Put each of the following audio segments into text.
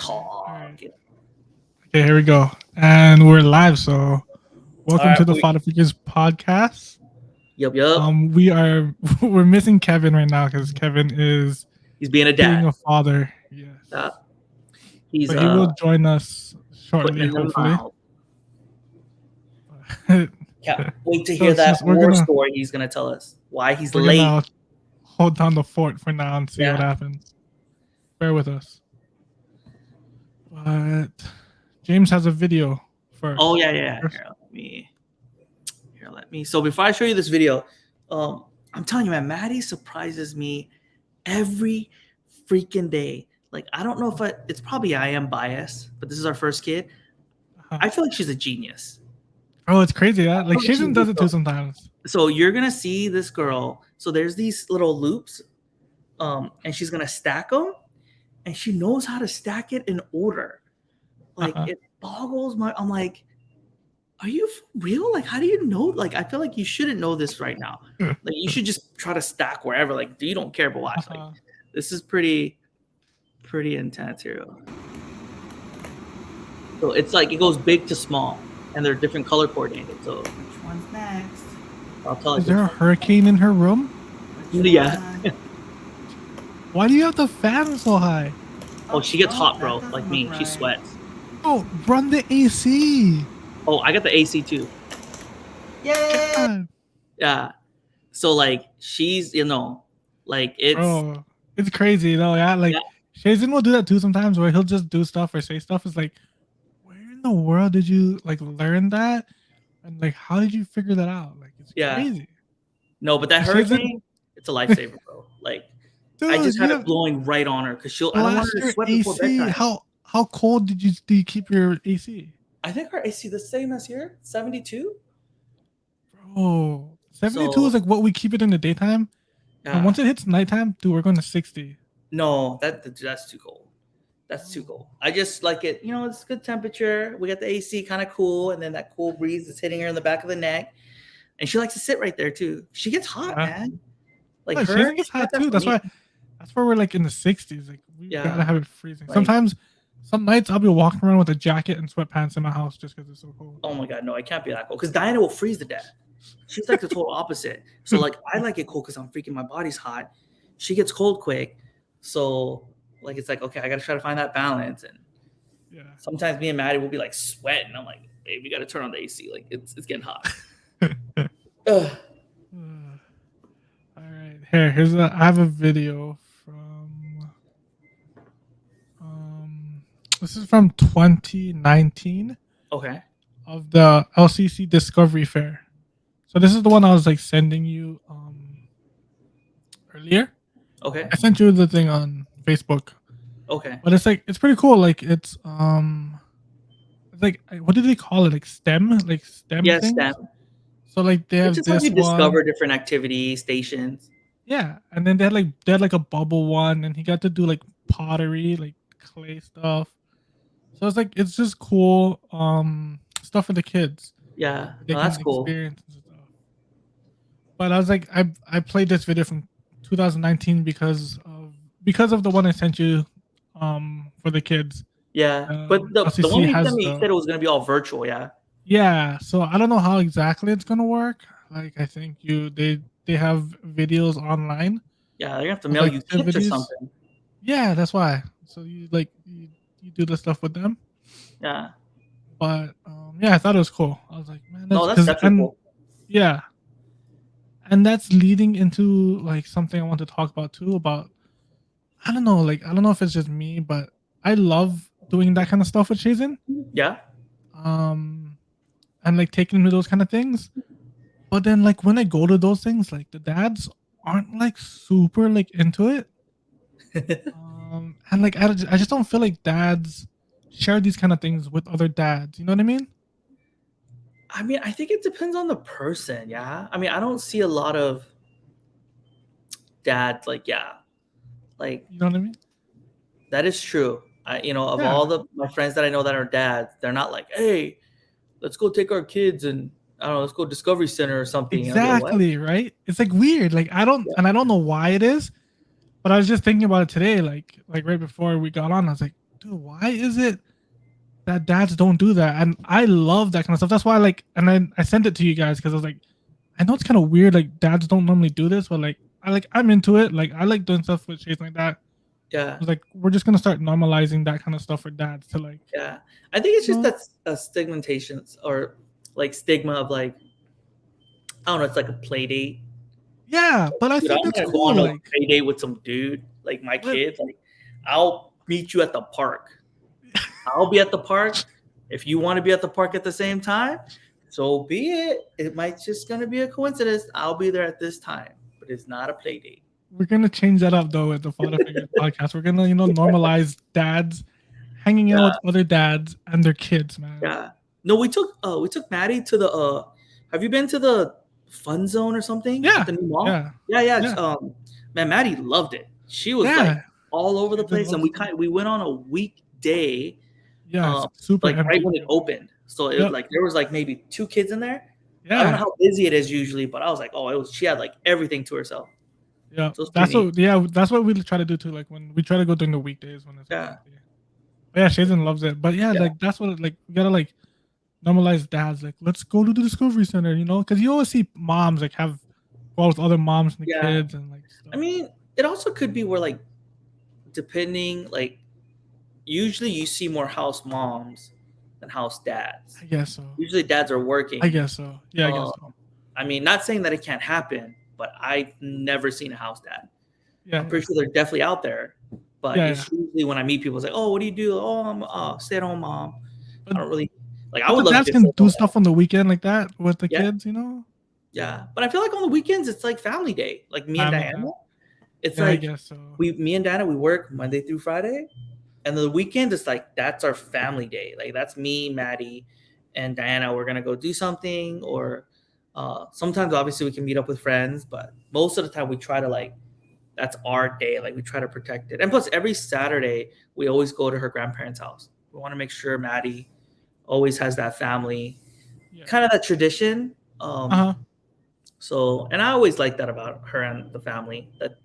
Talk. All right. Okay, here we go. And we're live, so All welcome right. to the Faddah Figures podcast. Yup. We're missing Kevin right now because Kevin is He's being a being dad. a father. Yes. He's But he will join us putting shortly, in the hopefully. mouth. Can't wait to So hear it's that just war story he's gonna tell us. Why he's we're late. gonna hold down the fort for now and see what Yeah. happens. Bear with us. But James has a video first. Oh yeah. Here, let me. So before I show you this video, I'm telling you, man, Maddie surprises me every freaking day. Like, I don't know if it's probably I am biased, but this is our first kid. I feel like she's a genius. Oh, it's crazy, yeah. Like Shazen does it too sometimes. So you're gonna see this girl. So there's these little loops, and she's gonna stack them, and she knows how to stack it in order. Like it boggles my. I'm like, are you for real? Like, how do you know? Like, I feel like you shouldn't know this right now. Like, you should just try to stack wherever. Like, you don't care, but watch. Like, this is pretty intense here. So it's like it goes big to small, and they're different color coordinated. So which one's next? I'll tell you. Is there a hurricane in her room? Yeah. Why do you have the fan so high? Oh, she gets hot, bro. Like me, she sweats. Oh, run the AC. Oh, I got the AC too. Yeah. Yeah. So like she's, like it's. Bro, it's crazy though. Yeah, like Shazen will do that too sometimes, where he'll just do stuff or say stuff. It's like, where in the world did you like learn that? And like, how did you figure that out? Like, it's crazy. No, but that hurricane, it's a lifesaver, bro. Like, dude, I just had it blowing right on her because I don't want her to sweat before bedtime. How cold do you keep your AC? I think our AC the same as here, 72. Bro, 72 is like what we keep it in the daytime. And once it hits nighttime, dude, we're going to 60. No, that's too cold. That's too cold. I just like it. It's good temperature. We got the AC kind of cool, and then that cool breeze is hitting her in the back of the neck, and she likes to sit right there too. She gets hot, man. Like she gets hot too. That's why we're like in the 60s. Like we gotta have it freezing. Like, sometimes, some nights I'll be walking around with a jacket and sweatpants in my house just because it's so cold. Oh my god, no, I can't be that cold because Diana will freeze to death. She's like the total opposite. So like I like it cold because I'm freaking my body's hot. She gets cold quick, so like it's like okay, I gotta try to find that balance. And sometimes me and Maddie will be like sweating. I'm like, hey, we gotta turn on the AC. Like it's getting hot. All right, I have a video from this is from 2019. Okay. Of the LCC Discovery Fair. So this is the one I was like sending you earlier. Okay. I sent you the thing on Facebook. Okay. But it's pretty cool. Like it's like what do they call it? Like STEM? Like STEM things? STEM. So like they have just this you discover different activity stations. Yeah. And then they had like a bubble one, and he got to do like pottery, like clay stuff. So it's just cool stuff for the kids. Yeah, that's cool. But I was like, I played this video from 2019 because of the one I sent you for the kids. Yeah, but the one you sent me, you said it was gonna be all virtual. Yeah, so I don't know how exactly it's gonna work. Like I think they have videos online. Yeah, they're gonna have to mail you tips or something. Yeah, that's why. So you do the stuff with them. Yeah. But I thought it was cool. I was like, man, that's definitely cool. Yeah. And that's leading into like something I want to talk about too. About I don't know if it's just me, but I love doing that kind of stuff with Shazen. Yeah. And like taking him to those kind of things. But then like when I go to those things, like the dads aren't like super like into it. And like I just don't feel like dads share these kind of things with other dads. You know what I mean? I mean, I think it depends on the person. Yeah. I mean, I don't see a lot of dads like, you know what I mean? That is true. All my friends that I know that are dads, they're not like, hey, let's go take our kids and I don't know, let's go Discovery Center or something. Exactly, right? It's like weird. Like I don't know why it is, but I was just thinking about it today, like right before we got on. I was like, dude, why is it that dads don't do that? And I love that kind of stuff. That's why, like, and I sent it to you guys because I was like, I know it's kind of weird. Like, dads don't normally do this, but like, I'm into it. Like, I like doing stuff with shades like that. Yeah. It's like we're just gonna start normalizing that kind of stuff for dads to like, Yeah. I think it's you just know, that stigmatations or like stigma of like, I don't know, it's like a play date. yeah. But I Dude, think I'm that's gonna go cool. on a Like, play date with some dude, like my what? kids. Like, I'll meet you at the park. I'll be at the park. If you want to be at the park at the same time, so be it. It might just gonna be a coincidence. I'll be there at this time, but it's not a play date. We're gonna change that up though with the Faddah Figures podcast. We're gonna, normalize dads hanging out Yeah, with other dads and their kids, man. yeah. No, we took Maddie to the have you been to the fun zone or something at Yeah, the new mall? yeah, Yeah, yeah. yeah, Man, Maddie loved it. She was like yeah. all over the Shaden place, and loves it. we went on a weekday, Yeah, it's um, super like right empty when it too. opened. So it was Yep. like there was like maybe 2 kids in there. I don't know Yeah. how busy it is usually, but I was like, oh, it was. She had like everything to herself. Yeah. So it's pretty neat. That's what we try to do too. Like when we try to go during the weekdays when it's like Yeah, empty. But yeah, Shaden loves it. But yeah, yeah, like that's what like we gotta like normalize dads. Like let's go to the Discovery Center, because you always see moms like have go with other moms and the yeah. kids and like I stuff. mean, it also could be where like depending like usually you see more house moms than house dads. I guess so. Usually dads are I working. guess so. Yeah, I guess Um, so. I mean, not saying that it can't happen, but I've never seen a house dad. Yeah, I'm yeah. pretty sure they're definitely out there, but Yeah, yeah. it's usually when I meet people, it's like, oh, what do you do? Oh, I'm a stay-at-home mom. But I don't really like. I but would the love to dads be a can do stay-at-home stuff dad. on the weekend like that with the Yeah, kids. yeah. But I feel like on the weekends it's like family day. Like me and Family Diana, time. it's Yeah, I like guess so. me and Diana, we work Monday through Friday, and the weekend is like that's our family day. Like that's me, Maddie, and Diana. We're gonna go do something, or sometimes obviously we can meet up with friends, but most of the time we try to like that's our day. Like we try to protect it. And plus, every Saturday we always go to her grandparents' house. We want to make sure Maddie always has that family, Yeah. kind of that tradition. Uh-huh. So, and I always like that about her and the family. That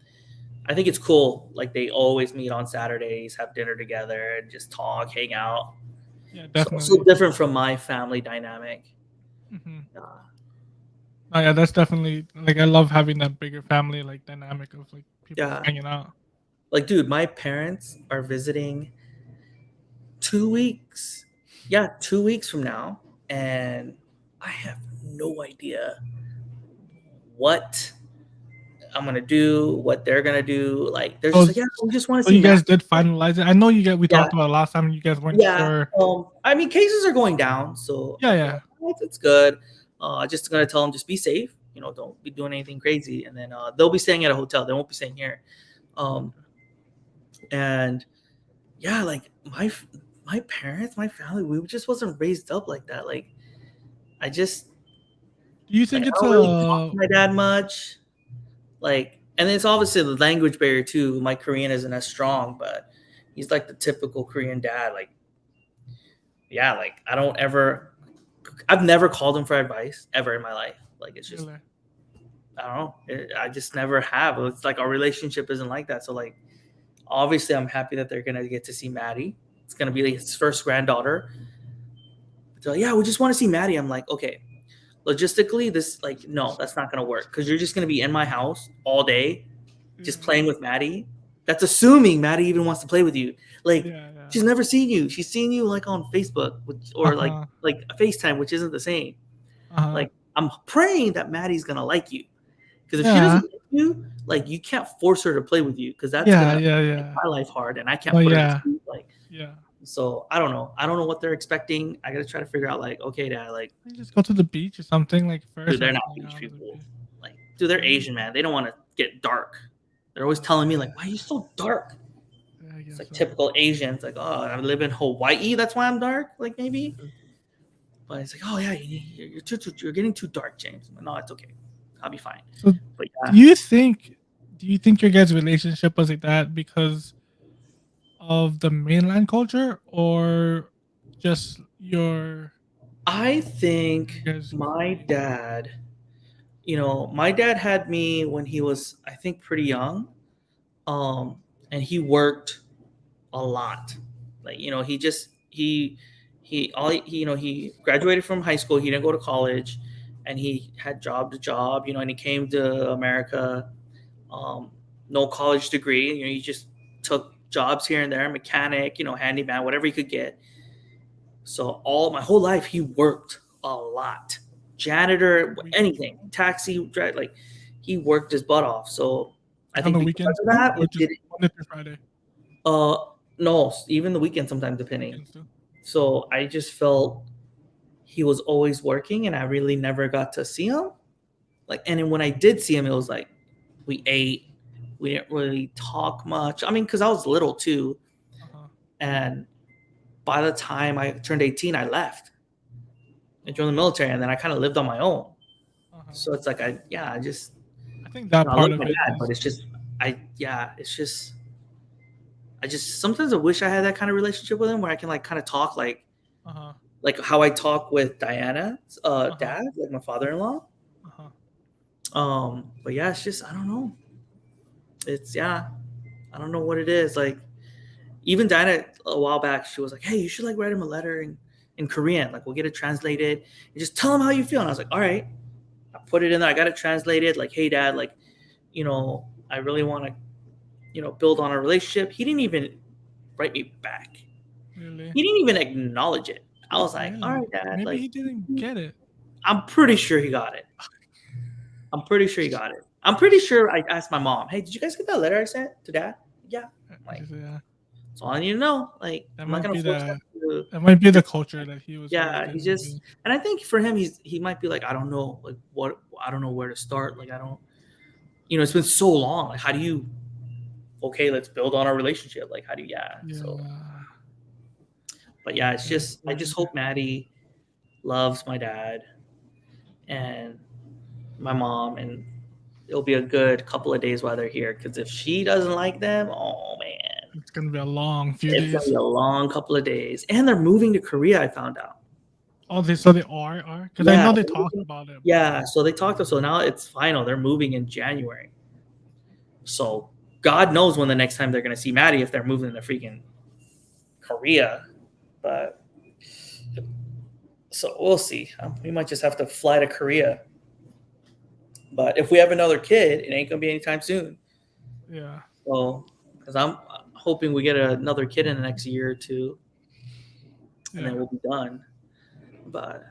I think it's cool. Like they always meet on Saturdays, have dinner together, and just talk, hang out. Yeah, So definitely. different from my family dynamic. Hmm. Uh, Oh yeah, that's definitely like I love having that bigger family like dynamic of like people yeah, hanging out. like dude, my parents are visiting 2 weeks. Yeah, 2 weeks from now, and I have no idea what I'm gonna do, what they're gonna do. Like they're just So like, yeah, we just want to so see you Matt. guys did Like, finalize it. I know we yeah, talked about it last time. You guys weren't yeah. sure. I mean, cases are going down, so Yeah, like, yeah, it's good. Just gonna tell them just be safe. Don't be doing anything crazy, and then they'll be staying at a hotel. They won't be staying here. Um, and yeah, like my parents, my family, we just wasn't raised up like that. Like I just Do you like think I it's don't really talk a? to my dad much. Like, and it's obviously the language barrier too. My Korean isn't as strong, but he's like the typical Korean dad. Like, yeah, like I've never called him for advice ever in my life. Like, it's just, Really? I don't know. I just never have. It's like our relationship isn't like that. So, like, obviously, I'm happy that they're gonna get to see Maddie. It's gonna be like his first granddaughter. So, yeah, we just want to see Maddie. I'm like, okay, logistically, this like, no, that's not gonna work because you're just gonna be in my house all day just Yeah, playing with Maddie. That's assuming Maddie even wants to play with you. Like yeah, yeah. she's never seen you. She's seen you like on Facebook Uh or like huh. FaceTime, which isn't the same. Uh huh. Like I'm praying that Maddie's gonna like you. Because if she Yeah. doesn't like you, like you can't force her to play with you because that's Yeah. gonna Yeah. make Yeah. my life hard and I Oh can't put her to yeah. sleep. Like Yeah. so I don't know. I don't know what they're expecting. I gotta try to figure out like, okay, dad, like You just go to the beach or something like dude, first, they're like not hang beach out at the people. beach. Like, dude, they're Really? Asian, man. They don't want to get dark. They're always Oh telling me yeah. like, why are you so dark? Yeah, I It's guess like so. typical Asians, like, oh, I live in Hawaii, that's why I'm dark, like maybe. But it's like, oh yeah, you're getting too dark, James. I'm like, no, it's okay, I'll be fine. So But do yeah, you think do you think your guys' relationship was like that because of the mainland culture or just I your think guys' my Korean? dad, my dad had me when he was, I think, pretty young, um, and he worked a lot. Like, he graduated from high school. He didn't go to college, and he had job to job. And he came to America. Um, no college degree. He just took jobs here and there, mechanic, handyman, whatever he could get. So all my whole life he worked a lot. Janitor, Weekends, anything, taxi, like he worked his butt off. So I like on think the because weekends of too, that, or it just did. Monday through Friday? Uh, no, even the weekend sometimes depending. Weekends too. So I just felt he was always working, and I really never got to see him. Like, and then when I did see him, it was like we ate. We didn't really talk much. I mean, because I was little too, Uh-huh. and by the time I turned 18, I left and joined the military, and then I kind of lived on my own. Uh-huh. So it's like I just I think that I part love of my it dad, but is. it's just it's just I just sometimes I wish I had that kind of relationship with him where I can like kind of talk Uh-huh. like how I talk with Diana's Uh-huh. dad, like my father-in-law. Uh-huh. But yeah, it's just I don't know. It's I don't know what it is. Like even Diana a while back, she was like, "Hey, you should like write him a letter in Korean. Like we'll get it translated and just tell him how you feel." And I was like, "All right." I put it in there. I got it translated. Like, "Hey, Dad, like, I really want to, build on a relationship." He didn't even write me back. Really? He didn't even acknowledge it. I was like, "All Really? right, Dad." Maybe Like, he didn't get it. I'm pretty sure he got it. I'm pretty sure he got it. I'm pretty sure I asked my mom, "Hey, did you guys get that letter I sent to Dad?" Yeah. Like, Yeah. that's all I need to know. Like, That I'm not might gonna be force him the to. that might be the culture that he was raised Yeah, he in, just, maybe. and I think for him, he might be like, I don't know, like what, I don't know where to start. Like, I don't, it's been so long. Like, how do you? Okay, let's build on our relationship. Like, how do you? Yeah. So, Yeah. but yeah, it's That's just, I just crazy. hope Maddie loves my dad and my mom, and it'll be a good couple of days while they're here. Because if she doesn't like them, oh man, It's gonna be a long few it's gonna days. be a long couple of days. And they're moving to Korea. I found out. Oh, they are because I Yeah, know they talked about it, but yeah. So they talked to. So now it's final. They're moving in January. So God knows when the next time they're gonna see Maddie if they're moving to freaking Korea. But so we'll see. We might just have to fly to Korea. But if we have another kid, it ain't gonna be anytime soon. yeah, So because I'm hoping we get another kid in the next year or two, and then yeah, we'll be done. But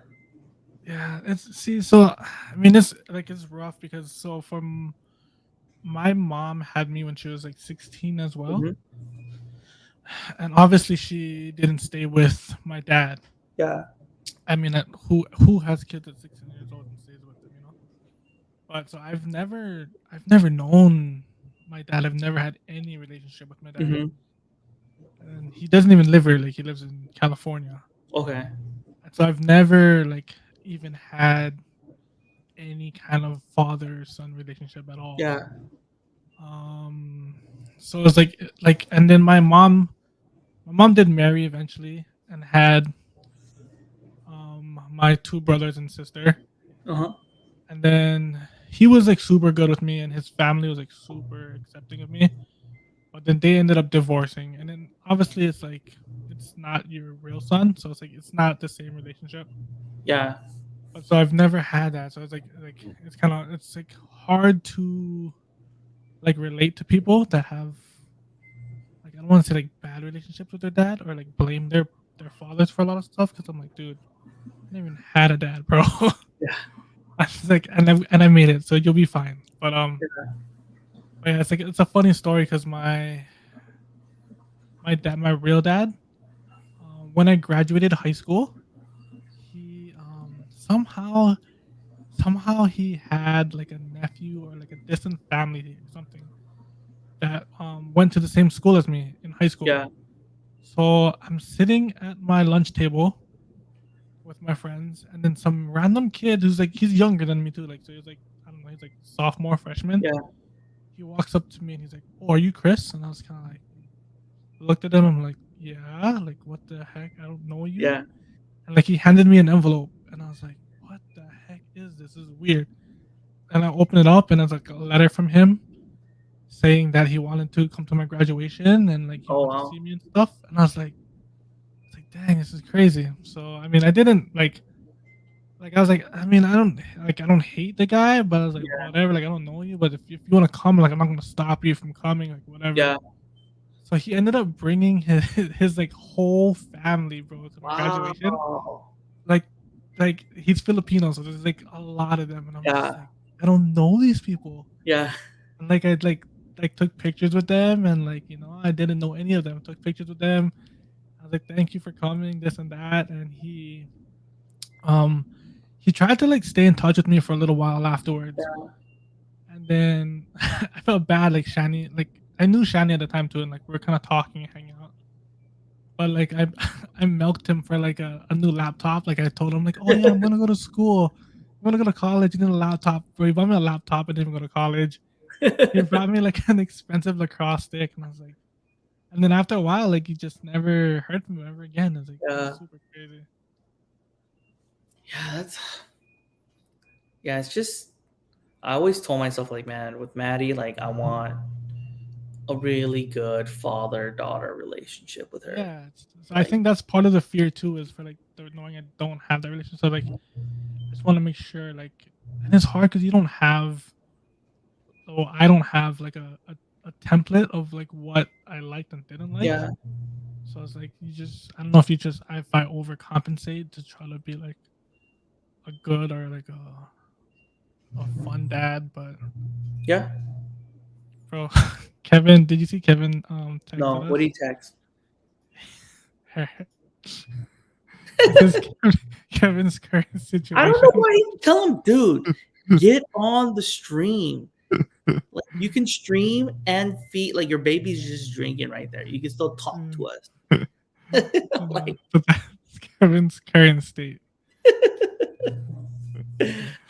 yeah. It's see, so I mean, it's rough because from my mom had me when she was like 16 as well, mhm. and obviously she didn't stay with my dad. Yeah. I mean, who has kids at 16 years old and stays with them, you know? But so I've never known my dad. I've never had any relationship with my dad, Hmm. and he doesn't even live here. Like he lives in California, Okay. and so I've never like even had any kind of father son relationship at all. Yeah. Um, so it's and then my mom did marry eventually and had my two brothers and sister, Uh huh. and then he was like super good with me, and his family was like super accepting of me. But then they ended up divorcing, and then obviously it's not your real son, so it's not the same relationship. Yeah. But so I've never had that, so it's like hard to like relate to people that have like I don't want to say like bad relationships with their dad or like blame their fathers for a lot of stuff because I'm like, dude, I never even had a dad, bro. Yeah. I was like, and I made it, so you'll be fine. But yeah, it's a funny story because my real dad, when I graduated high school, he somehow he had like a nephew or like a distant family or something that went to the same school as me in high school. Yeah. So I'm sitting at my lunch table with my friends, and then some random kid who's like he's younger than me too, like so he's like I don't know, he's like sophomore, freshman. Yeah. He walks up to me and he's like, "Oh, are you Chris?" And I was kind of like looked at him. I'm like, "Yeah, like what the heck? I don't know you." Yeah. And like he handed me an envelope, and I was like, "What the heck is this? This is weird." And I opened it up, and it's like a letter from him saying that he wanted to come to my graduation and like he Oh wanted to wow. see me and stuff. And I was like, dang, this is crazy. So I mean, I didn't like I was like, I mean, I don't hate the guy, but I was like, Yeah, whatever. Like I don't know you, but if you want to come, like I'm not gonna stop you from coming, like whatever. yeah. So he ended up bringing his like whole family, bro, to my graduation. Wow. Like, like he's Filipino, so there's like a lot of them, and I'm just Yeah, like, I don't know these people. yeah, And like I like took pictures with them, and like I didn't know any of them. Took pictures with them. I was like, thank you for coming, this and that, and um he tried to like stay in touch with me for a little while afterwards, yeah. and then I felt bad. Like Shani, like I knew Shani at the time too, and like we were kind of talking and hanging out. But like I I milked him for like a new laptop. Like I told him like, oh yeah, I'm gonna go to school. I'm gonna go to college. You need a laptop. Bro, he bought me a laptop. I didn't even go to college. He brought me like an expensive lacrosse stick, and I was like, and then after a while, like he just never heard from him ever again. It was Yeah, super crazy. yeah. Yeah. It's just I always told myself like, man, with Maddie, like I want a really good father-daughter relationship with her. Yeah, so I Like, think that's part of the fear too, is for like the knowing I don't have that relationship. So like I just want to make sure like, and it's hard because you don't have, so I don't have like a template of like what I liked and didn't like. yeah, So it's like you just, I don't know if you just, if I overcompensate to try to be like a good or like a fun dad. But yeah. bro, Kevin, did you see Kevin texted No, what us? do you text? This is Kevin's current I don't know situation. why you tell him, dude, get on the stream. Like you can stream and feed like your baby's just drinking right there. You can still talk to us. like But that's Kevin's current state.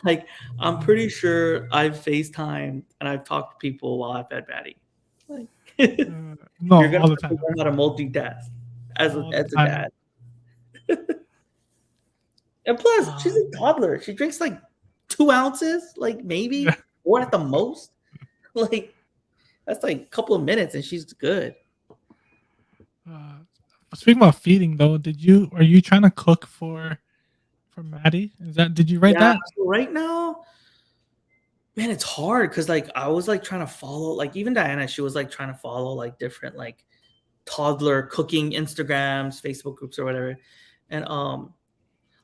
like I'm pretty sure I've FaceTimed and I've talked to people while I've had Maddie. Like No, you're gonna all the have to time, learn how to multitask as all the as a time. dad. And plus, she's Oh a man, toddler. She drinks like 2 ounces, like yeah. maybe, or at the most. Like that's like a couple of minutes and she's good. Uh, Speaking about feeding, though, are you trying to cook for Maddie? Is that did you write Yeah, that? so right now, man, it's hard because like I was like trying to follow, like even Diana, she was like trying to follow like different like toddler cooking Instagrams, Facebook groups or whatever. And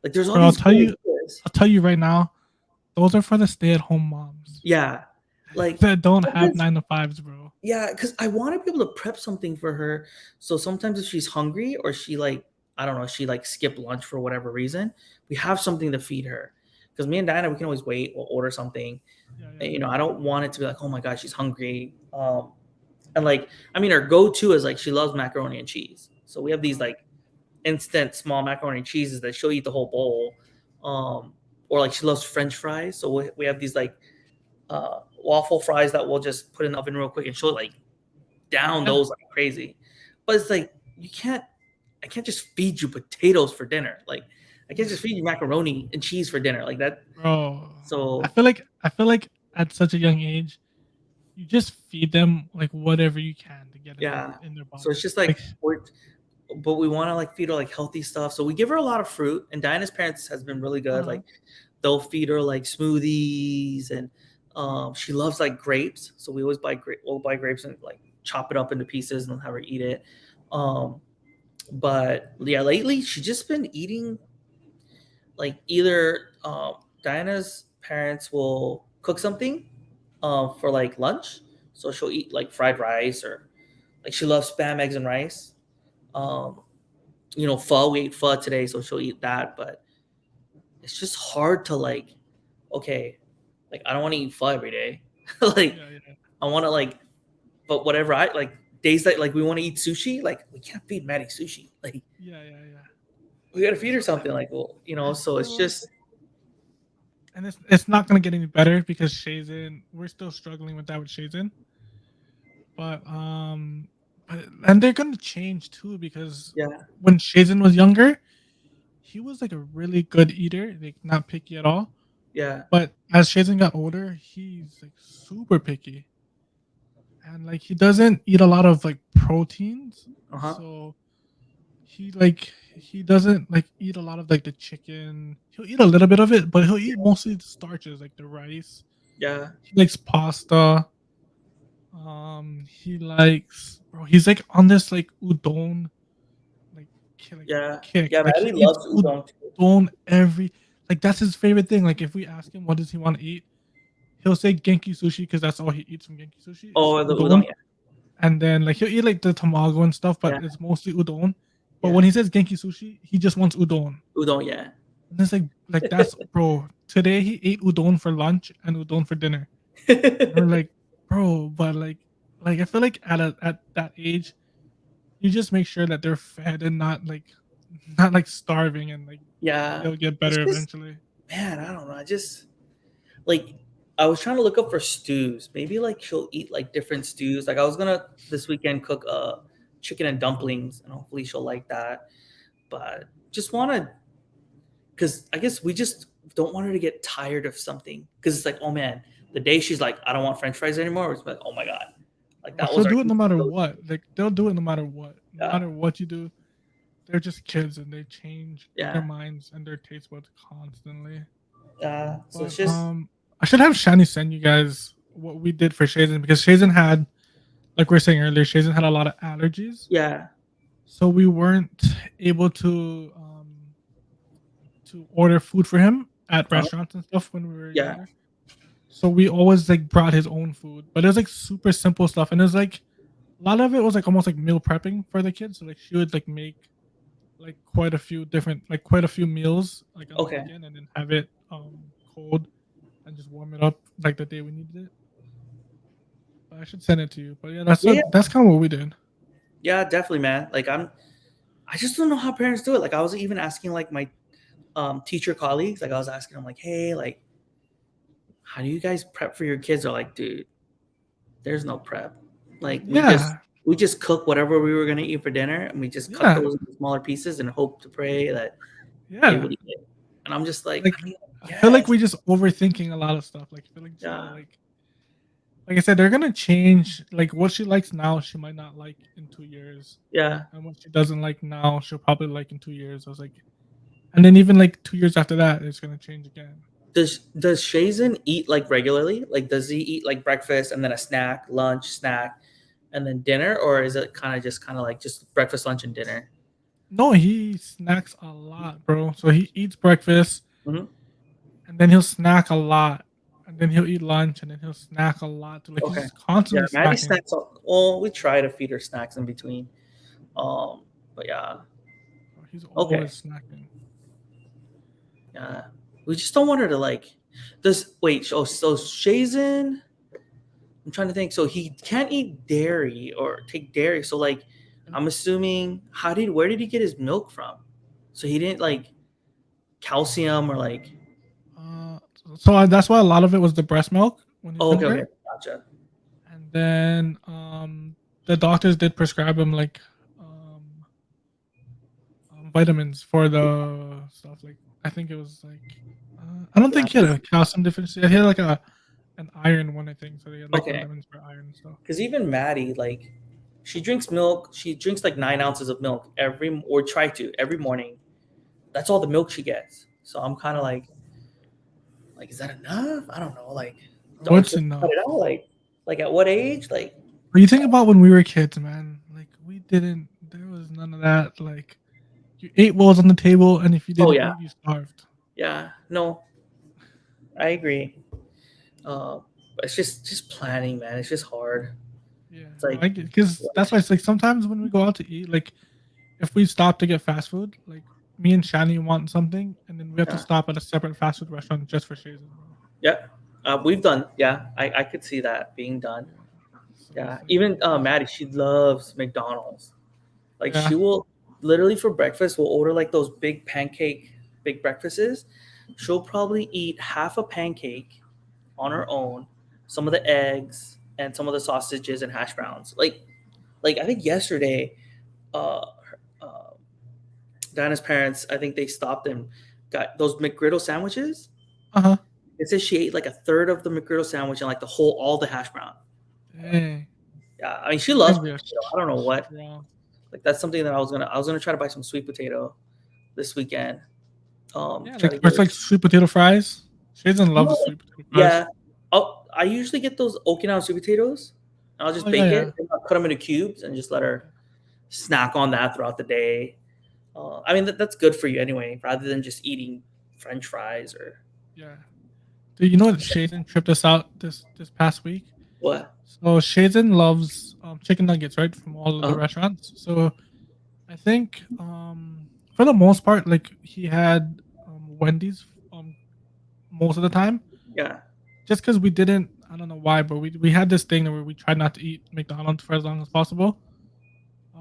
like there's all Bro, these good ideas. I'll tell you right now, those are for the stay-at-home moms Yeah. Like that don't have sometimes 9 to 5s, bro. yeah, because I want to be able to prep something for her. So sometimes if she's hungry or she like, I don't know, she like skipped lunch for whatever reason, we have something to feed her. Because me and Diana, we can always wait or order something. Yeah, yeah, And, I don't want it to be like, oh my god, she's hungry. And like, I mean, her go-to is like she loves macaroni and cheese. So we have these uh, like instant small macaroni and cheeses that she'll eat the whole bowl. Or like she loves French fries. So we have these like waffle fries that we'll just put in the oven real quick and she'll like down yeah, those like crazy. But it's like I can't just feed you potatoes for dinner. Like I can't just feed you macaroni and cheese for dinner like that. bro. So I feel like at such a young age, you just feed them like whatever you can to get yeah. in their So it's body. just Like, like but we want to like feed her like healthy stuff. So we give her a lot of fruit and Diana's parents has been really good. uh, Like they'll feed her like smoothies and she loves like grapes. So we always we'll buy grapes and like chop it up into pieces and have her eat it. Um but yeah, lately she's just been eating like either Diana's parents will cook something for like lunch, so she'll eat like fried rice or like she loves spam, eggs, and rice. Um, pho. We ate pho today, so she'll eat that. But it's just hard to like, okay, like I don't want to eat pho every day. Like yeah, yeah, I want to like, but whatever I like days that like we want to eat sushi, like we can't feed Maddie sushi. Like yeah, yeah, yeah. we gotta feed her So something. Like well, I so it's feel like, just and it's not gonna get any better because Shazen, we're still struggling with that with Shazen. But and they're gonna change too because yeah, when Shazen was younger, he was like a really good eater, like not picky at all. yeah, But as Shazen got older, he's like super picky, and like he doesn't eat a lot of like proteins, uh huh, so he doesn't like eat a lot of like the chicken. He'll eat a little bit of it, but he'll eat mostly the starches like the rice. Yeah. He likes pasta. He likes, bro. He's like on this like udon like like Yeah. kick. Yeah, Like he Maddie eats loves udon too. udon every like that's his favorite thing. Like if we ask him what does he want to eat, he'll say Genki sushi because that's all he eats from Genki sushi is Oh, the udon. udon, yeah. And then like he'll eat like the tamago and stuff, but Yeah. it's mostly udon. But when Yeah. he says Genki sushi, he just wants udon. Udon, yeah. And it's like that's bro. Today he ate udon for lunch and udon for dinner. And we're like, bro, but like I feel like at that age, you just make sure that they're fed and not like starving and like Yeah. they'll get It's better just, eventually. man, I don't know. I just like I was trying to look up for stews. Maybe like she'll eat like different stews. Like I was gonna this weekend cook chicken and dumplings, and hopefully she'll like that. But just wanna because I guess we just don't want her to get tired of something. Because it's like, oh man, the day she's like, I don't want French fries anymore, it's like, oh my god, like Bro, that she'll was our do it no matter go. what. Like they'll do it no matter what. No Yeah, matter what you do, they're just kids and they change their yeah, minds and their taste buds constantly. yeah. So But it's just I should have Shani send you guys what we did for Shazen because Shazen had, like we were saying earlier, Shazen had a lot of allergies, yeah. so we weren't able to order food for him at Uh, restaurants and stuff when we were yeah. younger. So we always like brought his own food, but it was like super simple stuff, and it was like a lot of it was like almost like meal prepping for the kids. So like she would like make like quite a few meals like on the Okay. weekend, and then have it cold and just warm it up like the day we needed it. But I should send it to you. But yeah, Yeah, yeah, that's kind of what we did. yeah. Definitely, man. Like I just don't know how parents do it. Like I was even asking like my teacher colleagues. Like I was asking them like, hey, like how do you guys prep for your kids? They're like, dude, there's no prep. Like Yeah, we just cook whatever we were gonna eat for dinner, and we just cut yeah, those into smaller pieces and hope to pray that they yeah. would eat it. And I'm just like, Like I mean, I feel like yes, we just overthinking a lot of stuff. Like I feel like she yeah, like I said, they're gonna change. Like what she likes now, she might not like in 2 years, yeah. and what she doesn't like now, she'll probably like in 2 years. I was like, and then even like 2 years after that, it's gonna change again. Does Shazen eat like regularly? Like, does he eat like breakfast and then a snack, lunch, snack, and then dinner, or is it kind of like just breakfast, lunch, and dinner? No, he snacks a lot, bro. So he eats breakfast, Hmm. and then he'll snack a lot, and then he'll eat lunch, and then he'll snack a lot. Like he's Okay. just Yeah, constantly Maddie snacking. snacks. Well, we try to feed her snacks in between. But yeah, Bro, he's okay. always snacking. Yeah, we just don't want her to like. Does wait? Oh, so Shazen. I'm trying to think. So he can't eat dairy or take dairy. So like, I'm assuming where did he get his milk from? So he didn't like calcium or like. Uh, so that's why a lot of it was the breast milk when he was Oh, okay, okay, younger, gotcha. and then the doctors did prescribe him like vitamins for the stuff. Like I think it was like I don't Yeah, think he had a calcium deficiency. He had like a an iron one, I think. So they had like okay. vitamins for iron and stuff. Because even Maddie, like, she drinks milk. She drinks like 9 ounces of milk or try to every morning. That's all the milk she gets. So I'm kind of Yeah. like, is that enough? I don't know. Like, don't What's should we cut enough? it out? Like at what age? Like, But you think about when we were kids, man. Like we didn't. There was none of that. Like you ate what was on the table, and if you oh didn't yeah, eat, you starved. yeah. No, I agree. Uh, but it's just planning, man. It's just hard. Yeah, It's no, like, I get because that's why it's like sometimes when we go out to eat, like if we stop to get fast food, like me and Shani want something, and then we have to yeah, stop at a separate fast food restaurant just for Shazen, bro. yeah. We've done. Yeah, I could see that being done. Yeah. So Yeah, it's like, even Maddie, she loves McDonald's. Like yeah. she will literally for breakfast will order like those big breakfasts. She'll probably eat half a pancake on her own, some of the eggs and some of the sausages and hash browns. Like I think yesterday, uh, uh, Diana's parents, I think they stopped and got those McGriddle sandwiches. Uh huh. It says she ate like a third of the McGriddle sandwich and like all the hash brown. Dang. Yeah, I mean she You guys loves be McGriddle. I don't know what strong. Like that's something that I was gonna try to buy some sweet potato this weekend. Yeah, Try like to or get it's it. like sweet potato fries. Shazen loves the No, sweet potato fries. yeah. I usually get those Okinawa sweet potatoes. And I'll Oh just yeah, bake yeah. it and I'll cut them into cubes and just let her snack on that throughout the day. I mean that's good for you anyway, rather than just eating French fries or Yeah. Do you know what Shazen tripped us out this past week? what. So Shazen loves chicken nuggets, right, from all of the Uh-huh. restaurants. So I think for the most part, like he had Wendy's most of the time, Yeah, just because we didn't. I don't know why, but we had this thing where we tried not to eat McDonald's for as long as possible.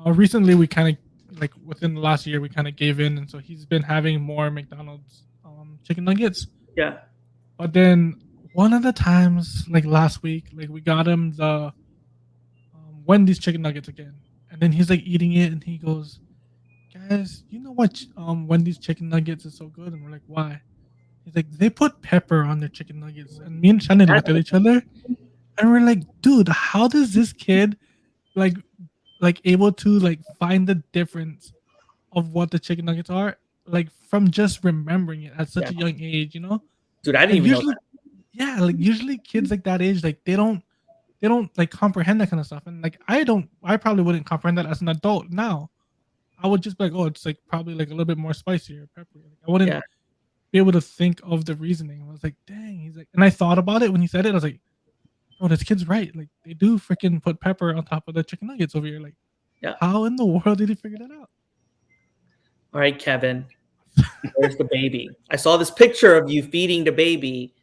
Recently, we kind of like within the last year, we kind of gave in, and so he's been having more McDonald's chicken nuggets. yeah, But then one of the times, like last week, like we got him the Wendy's chicken nuggets again, and then he's like eating it, and he goes, "Guys, you know what? Wendy's chicken nuggets is so good." And we're like, "Why?" He's like, "They put pepper on their chicken nuggets." And me and Shannon looked at that's each other, and we're like, "Dude, how does this kid like able to like find the difference of what the chicken nuggets are, like from just remembering it at such yeah, a young age, you know?" dude. I didn't Like even know usually, yeah, like usually kids like that age, like they don't like comprehend that kind of stuff. And like I probably wouldn't comprehend that as an adult now. I would just be like, oh, it's like probably like a little bit more spicy or peppery. Like, I that. wouldn't Yeah, be able to think of the reasoning. I was like, dang, he's like, and I thought about it when he said it. I was like, oh, this kid's right. Like they do freaking put pepper on top of the chicken nuggets over here. Like, yeah. how in the world did he figure that out? All right, Kevin. Where's the baby? I saw this picture of you feeding the baby.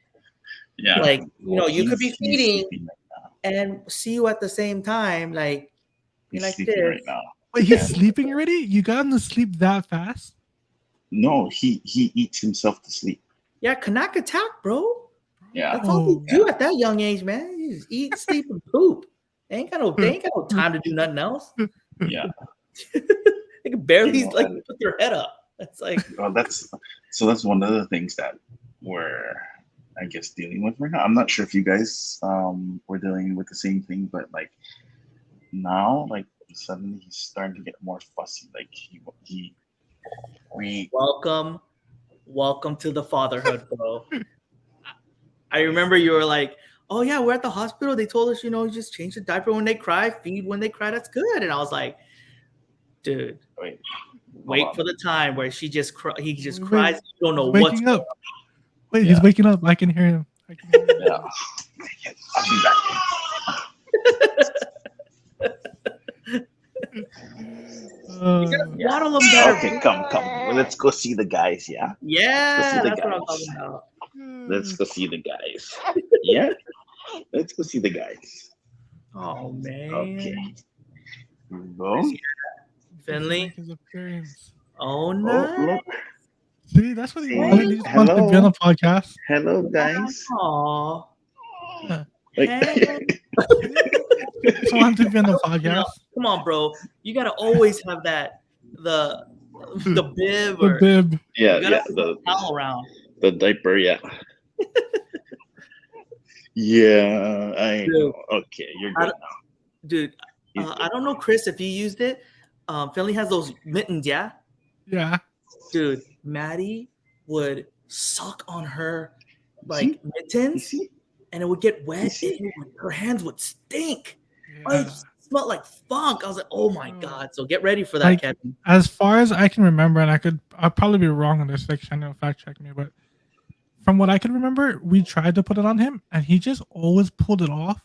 Yeah. Like, Well, you could be he's feeding sleeping right now. and see you at the same time. Like, be He's like sleeping this. right now. Wait, he's sleeping already? You got him to sleep that fast? No, he eats himself to sleep. Yeah, Kanak attack, bro. Yeah. That's all they do Yeah. at that young age, man. You just eat, sleep, and poop. They ain't got no time to do nothing else. Yeah. They can barely like and put their head up. That's like that's one of the things that we're, I guess, dealing with right now. I'm not sure if you guys were dealing with the same thing, but like now, like suddenly he's starting to get more fussy. Like we welcome to the fatherhood, bro. I remember you were like, "Oh yeah, we're at the hospital. They told us, just change the diaper when they cry, feed when they cry. That's good." And I was like, "Dude, wait for the time where he just cries. Wait, You don't know he's what's waking going up. on." Wait, Yeah. he's waking up. I can hear him. Yeah. I'll be back. You gotta waddle them better. Okay, come. Well, let's go see the guys. Yeah. Yeah, the that's what I'm guys. talking about. Let's go see the guys. Yeah. Let's go see the guys. Oh man. Okay. Where's Go. he at? Finley. His appearance. Oh Oh, no. look. See, that's what he Hey, wanted. He just wants to be on hello. the podcast. Hello, guys. Aw. Yeah. Like, Hey. He just wanted to be on the podcast. Come on, bro. You gotta always have that the bib The or bib. yeah, you gotta yeah. have the towel around. The diaper, yeah. Yeah, I Dude, know. Okay, you're I good don't- now. Dude, He's I good. don't know, Chris, if you used it. Finley has those mittens, yeah? Yeah. Dude, Maddie would suck on her You like see? You mittens see? and it would get wet see? and her hands would stink. Yeah. It smelled like funk. I was like, oh my God. So get ready for that, Like, Kevin. as far as I can remember, and I'll probably be wrong on this, like Shannon will fact check me, but from what I can remember, we tried to put it on him and he just always pulled it off.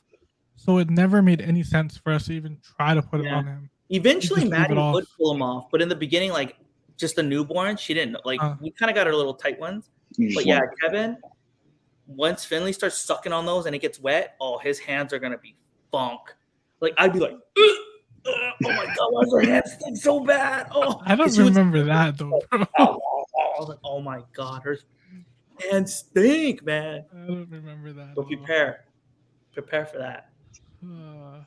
So it never made any sense for us to even try to put it Yeah. on him. Eventually, just leave it Maddie off. would pull them off, but in the beginning, like just a newborn, she didn't. Like we kind of got her little tight ones. You just But yeah, want- Kevin, once Finley starts sucking on those and it gets wet, oh, his hands are gonna be funk. Like I'd be like, oh my God, why does her hands stink so bad? Oh, I don't she would- remember that though, bro. I was like, oh my God, her hands stink, man. I don't remember that. So at all. prepare for that. Uh,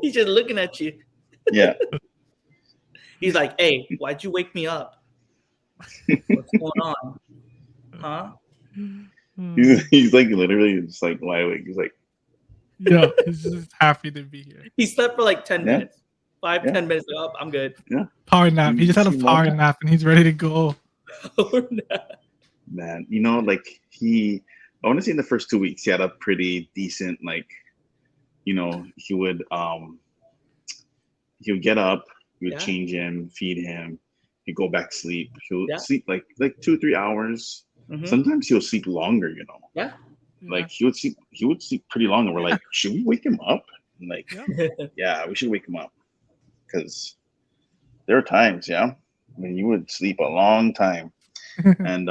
He's just looking at you. Yeah. He's like, hey, why'd you wake me up? What's going on? Huh? He's like literally just like wide awake. He's like, yeah, he's just happy to be here. He slept for like 10 Yeah. minutes. 5, Yeah, 10 minutes. Up, I'm good. yeah. Power nap. He You just had a see more power nap? nap and he's ready to go. Man, you know, like I want to say in the first 2 weeks, he had a pretty decent, like, he would get up, you would Yeah, change him, feed him, he'd go back to sleep. He'll yeah. sleep like 2 or 3 hours. Hmm. Sometimes he'll sleep longer, Yeah. Yeah. Like he would sleep pretty long, and we're like, should we wake him up? And like, Yep. yeah, we should wake him up because there are times, yeah, when you would sleep a long time, and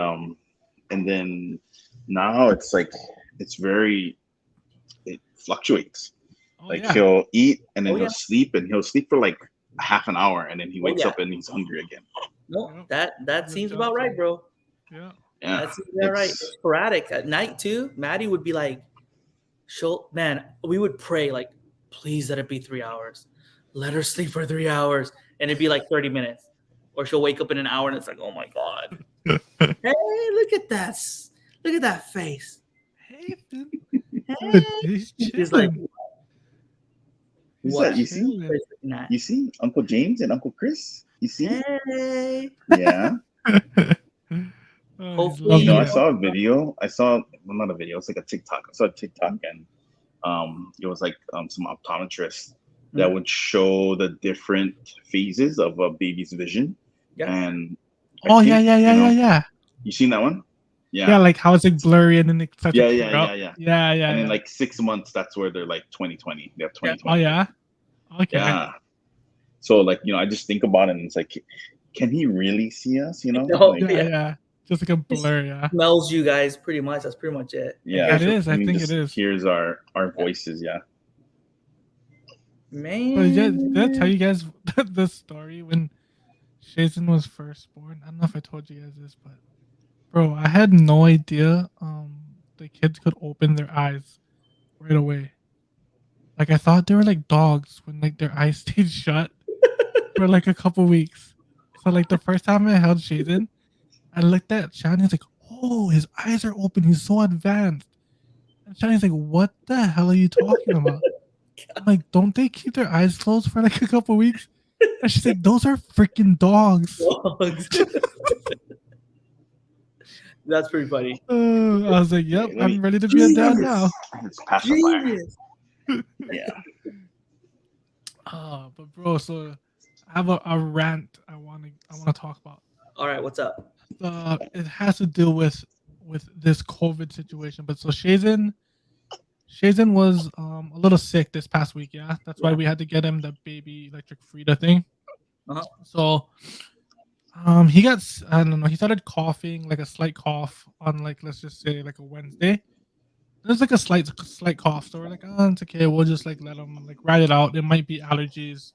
then now it's like it's very it fluctuates. Oh Like yeah. he'll eat and then Oh he'll yeah. sleep and he'll sleep for like half an hour and then he Oh wakes yeah. up and he's hungry again. No, Yep. that He's seems about right, adjusting. bro. Yeah. Yeah, That seems about right. it's Sporadic at night too. Maddie would be like, "She'll man." We would pray like, "Please let it be 3 hours. Let her sleep for 3 hours," and it'd be like 30 minutes, or she'll wake up in an hour and it's like, "Oh my god." Hey, look at that! Look at that face. Hey, Finn. Dude, Hey, he's he's like, chilling. who's He's "What?" that? You see? chilling. Where's that? You see Uncle James and Uncle Chris? You see? Hey, Yeah. Oh, he's hopefully, You know, loving I it. saw a video. Well, not a video. It's like a TikTok. I saw a TikTok, and it was like some optometrist that Mhm. would show the different phases of a baby's vision, Yeah, and I Oh yeah, think yeah, yeah, yeah, yeah. you seen that one? Yeah, Yeah, like how it's like blurry and then it starts to yeah, yeah, clear yeah, up. yeah. Yeah, And yeah, then yeah. like 6 months, that's where they're like 20/20. They have yeah. 20/20 Oh yeah. vision. Okay. Yeah. So like I just think about it, and it's like, can he really see us? No, Like Yeah, yeah. yeah. Just like a Just blur. Yeah. smells you guys pretty much. That's pretty much it. And yeah, That here's your is. I and he think it just is. hears our yeah. voices. Yeah. But did I tell Man. you guys the story when Jason was first born? I don't know if I told you guys this, but bro, I had no idea the kids could open their eyes right away. Like I thought they were like dogs when like their eyes stayed shut for like a couple weeks. So like the first time I held Jaden, I looked at Shani. He's like, "Oh, his eyes are open. He's so advanced." And Shani's like, "What the hell are you talking about?" I'm like, "Don't they keep their eyes closed for like a couple weeks?" And she's like, "Those are freaking dogs." Dogs. That's pretty funny. I was like, "Yep, Okay, let I'm me ready to be a dad genius. now." It's pacifier. Genius. Yeah. But bro, so I have a rant I wanna talk about. All right, what's up? It has to do with this COVID situation. But so Shazen was a little sick this past week. Yeah, that's why Yeah. we had to get him the baby electric Frida thing. Uh-huh. So he got I don't know, he started coughing, like a slight cough on, like, let's just say like a Wednesday. There's like a slight cough, so we're like, oh, it's okay. We'll just like let him like ride it out. It might be allergies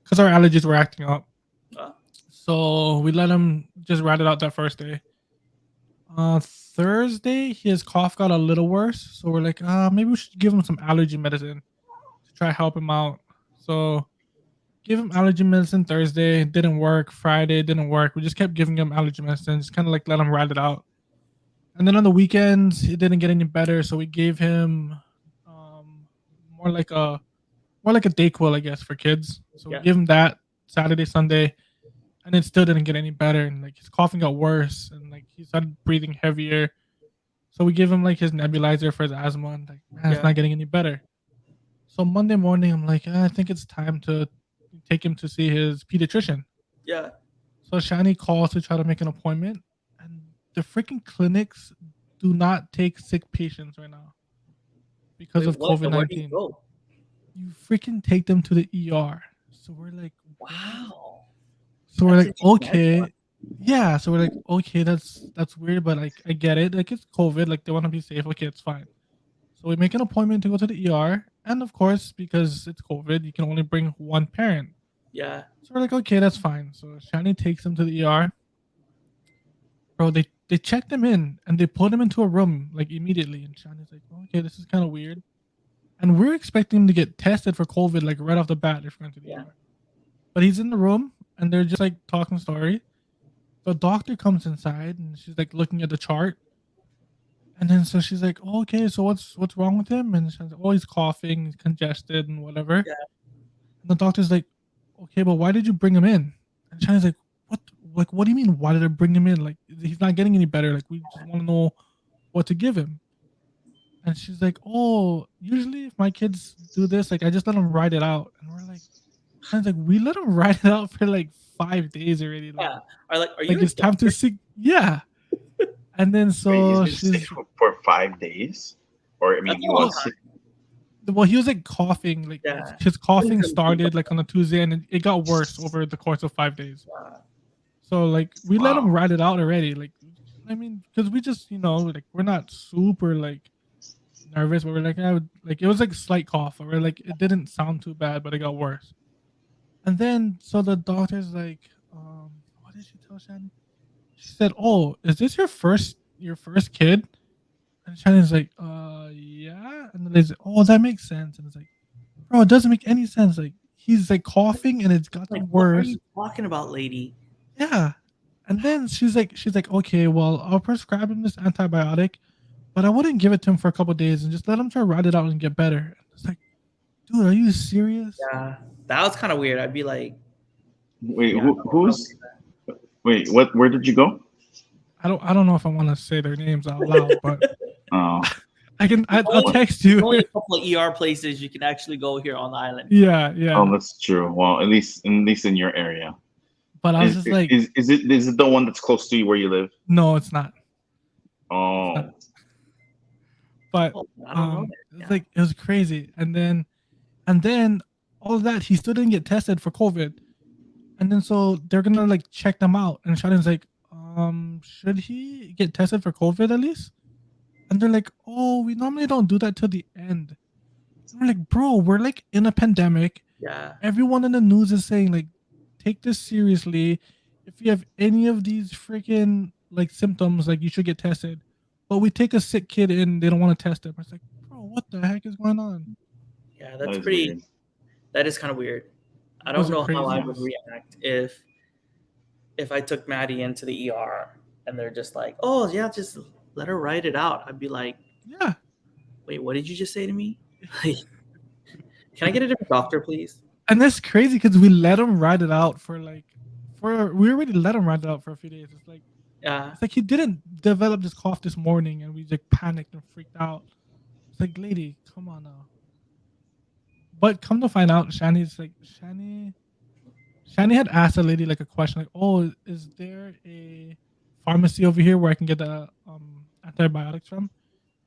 because our allergies were acting up. Uh, So we let him just ride it out that first day. Thursday, his cough got a little worse, so we're like, maybe we should give him some allergy medicine to try help him out. So give him allergy medicine Thursday. It didn't work. Friday it didn't work. We just kept giving him allergy medicine, just kind of like let him ride it out. And then on the weekends, it didn't get any better, so we gave him um, more like a more like a Dayquil, I guess, for kids. So we yeah. gave him that Saturday, Sunday, and it still didn't get any better. And like his coughing got worse, and like he started breathing heavier. So we gave him like his nebulizer for his asthma, and like, man, it's Yeah. not getting any better. So Monday morning, I'm like, I think it's time to take him to see his pediatrician. Yeah. So Shani calls to try to make an appointment, and the freaking clinics do not take sick patients right now because Wait, of what? COVID And where do you 19. go? You freaking take them to the ER. So we're like, what? Wow. So we're That's like, insane. okay, yeah. So we're like, okay, that's weird, but like I get it. Like it's COVID. Like they want to be safe. Okay, it's fine. So we make an appointment to go to the ER, and of course, because it's COVID, you can only bring one parent. Yeah. So we're like, okay, that's fine. So Shani takes him to the ER. Bro, they checked him in and they put him into a room like immediately. And Shani's like, okay, this is kind of weird. And we're expecting him to get tested for COVID like right off the bat if we're going to the Yeah. ER. But he's in the room and they're just like talking story. The doctor comes inside and she's like looking at the chart. And then so she's like, oh, okay, so what's wrong with him? And she's like, oh, he's coughing, he's congested and whatever. Yeah. And the doctor's like, okay, but why did you bring him in? And Shani's like, what? Like, what do you mean? Why did I bring him in? Like, he's not getting any better. Like, we just want to know what to give him. And she's like, oh, usually if my kids do this, like, I just let them ride it out. And we're like, Shani's like, we let them ride it out for like 5 days already. Yeah. Are you Like a it's time to doctor? see. Yeah. And then Wait, he's so been sick she's for 5 days, or I mean, That's he a long was time. sick. well, he was like coughing. Like Yeah. his coughing started like on a Tuesday, and it got worse over the course of 5 days. So like we let him Wow. ride it out already. Like I mean, because we just like we're not super like nervous, but we're like like it was like slight cough, or like it didn't sound too bad, but it got worse. And then so the doctor's like, what did she tell Shannon? She said, "Oh, is this your first kid?" And Shannon's like, yeah. And then they say, "Oh, that makes sense." And it's like, bro, it doesn't make any sense. Like he's like coughing and it's Like, gotten what are worse. you talking about, lady? Yeah. And then she's like, okay, well, I'll prescribe him this antibiotic, but I wouldn't give it to him for a couple of days and just let him try to ride it out and get better. And it's like, dude, are you serious? Yeah, that was kind of weird. I'd be like, Wait, yeah, who's? Wait, what? Where did you go? I don't know if I want to say their names out loud, but Oh, I'll text you. only a couple of ER places you can actually go here on the island. Yeah. oh, that's true. Well, at least in your area. But I was Is just like, is it the one that's close to you where you live? no, it's not. Oh, But Oh, I don't know. it's like it was crazy. And then all of that, he still didn't get tested for COVID. And then so they're gonna like check them out. And Shannon's like, should he get tested for COVID at least? And they're like, oh, we normally don't do that till the end. And we're like, bro, we're like in a pandemic. Yeah, Everyone in the news is saying like, take this seriously. If you have any of these freaking like symptoms, like you should get tested. But we take a sick kid in, they don't want to test him. It's like, bro, what the heck is going on? yeah, that that's is pretty. weird. That is kind of weird. I It was don't the know how I would craziest. react if I took Maddie into the ER and they're just like, "Oh yeah, just let her write it out." I'd be like, Yeah. "Wait, what did you just say to me? Like, can I get a different doctor, please?" And that's crazy because we let him ride it out we already let him ride it out for a few days. Yeah, It's like he didn't develop this cough this morning and we like panicked and freaked out. It's like, lady, come on now. But come to find out, Shani had asked a lady like a question like, oh, is there a pharmacy over here where I can get the antibiotics from?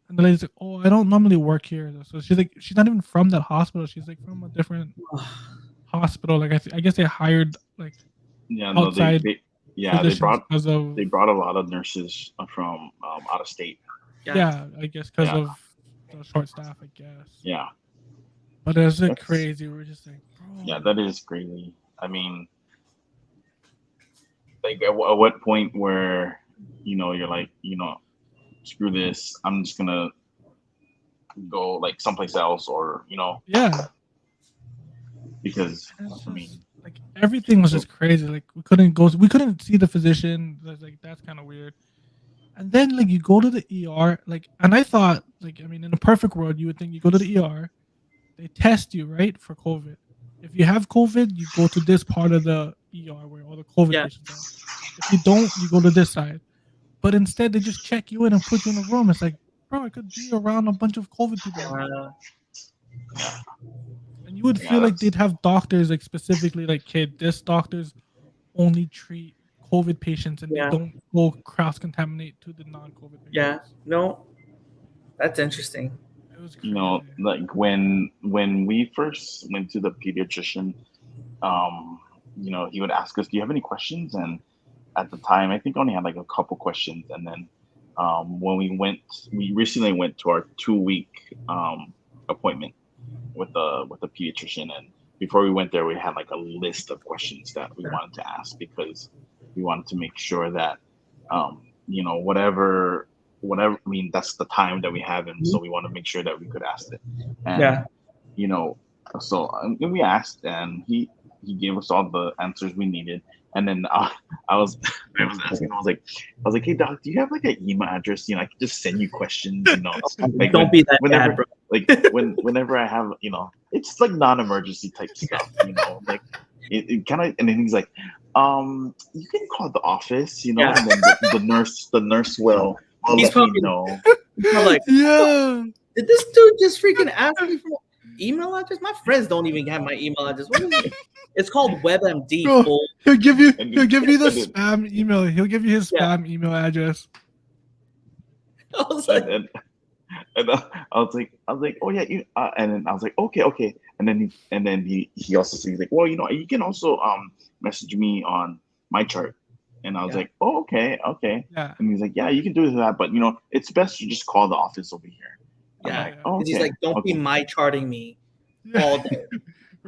And the lady's like, oh, I don't normally work here. So she's like, she's not even from that hospital. She's like from a different hospital. Like I guess they hired like Yeah, no, outside yeah, physicians because of they brought a lot of nurses from out of state. yeah, I guess because Yeah. of the short staff, I guess. Yeah, But it's like That's- crazy. We're just like, bro. yeah, that is crazy. I mean, like at what point where you're like, screw this, I'm just gonna go like someplace else, or Yeah. because And it's I mean, just, like everything was just crazy. Like we couldn't see the physician. That's kind of weird. And then like you go to the ER, like, and I thought like, I mean, in a perfect world, you would think you go to the ER, they test you right for COVID. If you have COVID, you go to this part of the ER where all the COVID yeah, patients are. If you don't, you go to this side. But instead, they just check you in and put you in a room. It's like, bro, I could be around a bunch of COVID people. And you would Yeah, feel like that's- they'd have doctors like specifically like, kid, this doctors only treat COVID patients and Yeah. they don't go cross contaminate to the non-COVID patients. yeah. No, that's interesting. It was crazy. like when we first went to the pediatrician, he would ask us, "Do you have any questions?" And at the time, I think I only had like a couple questions. And then when we recently went to our 2-week appointment with the pediatrician, and before we went there, we had like a list of questions that we wanted to ask because we wanted to make sure that whatever. I mean, that's the time that we have, and so we want to make sure that we could ask it. And Yeah. so we asked, and he gave us all the answers we needed. And then I was asking, I was like, hey doc, do you have like an email address? I can just send you questions. Like Don't be that whenever, bad, bro. like whenever I have, it's like non-emergency type stuff. Like it kind of, and then he's like, you can call the office, Yeah. and then the nurse will He's let me probably, know. he's probably like, Yeah. did this dude just freaking ask me for my email address? My friends don't even have my email address. What is it? It's called WebMD, Bro, fool. he'll give you And he'll then, give you the and then, spam email. He'll give you his Yeah. spam email address. I was like, and I was like, oh yeah, and then I was like, okay, and then he also said, he's like, well, you can also message me on my chart, and I was Yeah. like, oh, okay, Yeah. and he's like, yeah, you can do that, but it's best to just call the office over here. I'm yeah. like, Yeah. oh, And he's okay, like, don't be okay. my charting me Yeah. all day.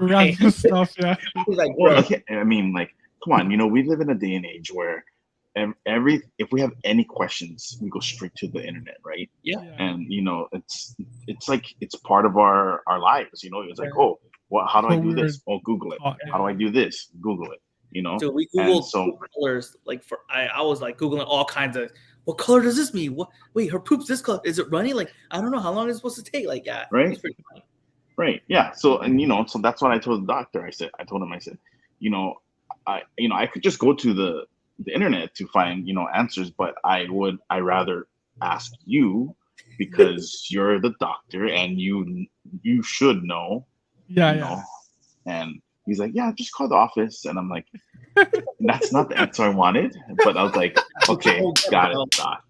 Right? Random stuff. Yeah. He's like, Well, bro. okay, I mean, like, come on, we live in a day and age where if we have any questions, we go straight to the internet, right? Yeah. Yeah. And it's like it's part of our lives. It's like, Yeah. oh, how do I What do we were this? Oh, Google it. taught. How do I Yeah. do this? Google it. Dude, we And Googled so, colors. Like I was like Googling all kinds of, what color does this mean? What, wait, her poop's this color. Is it runny? Like, I don't know how long it's supposed to take. Like, yeah, it was right, pretty funny. right, yeah. So, and so that's what I told the doctor. I told him, I said, I could just go to the internet to find answers, but I rather ask you because you're the doctor and you should know. Yeah. you Yeah. know and he's like, yeah, just call the office, and I'm like, that's not the answer I wanted, but I was like, okay, Oh, yeah, got it, bro. doc,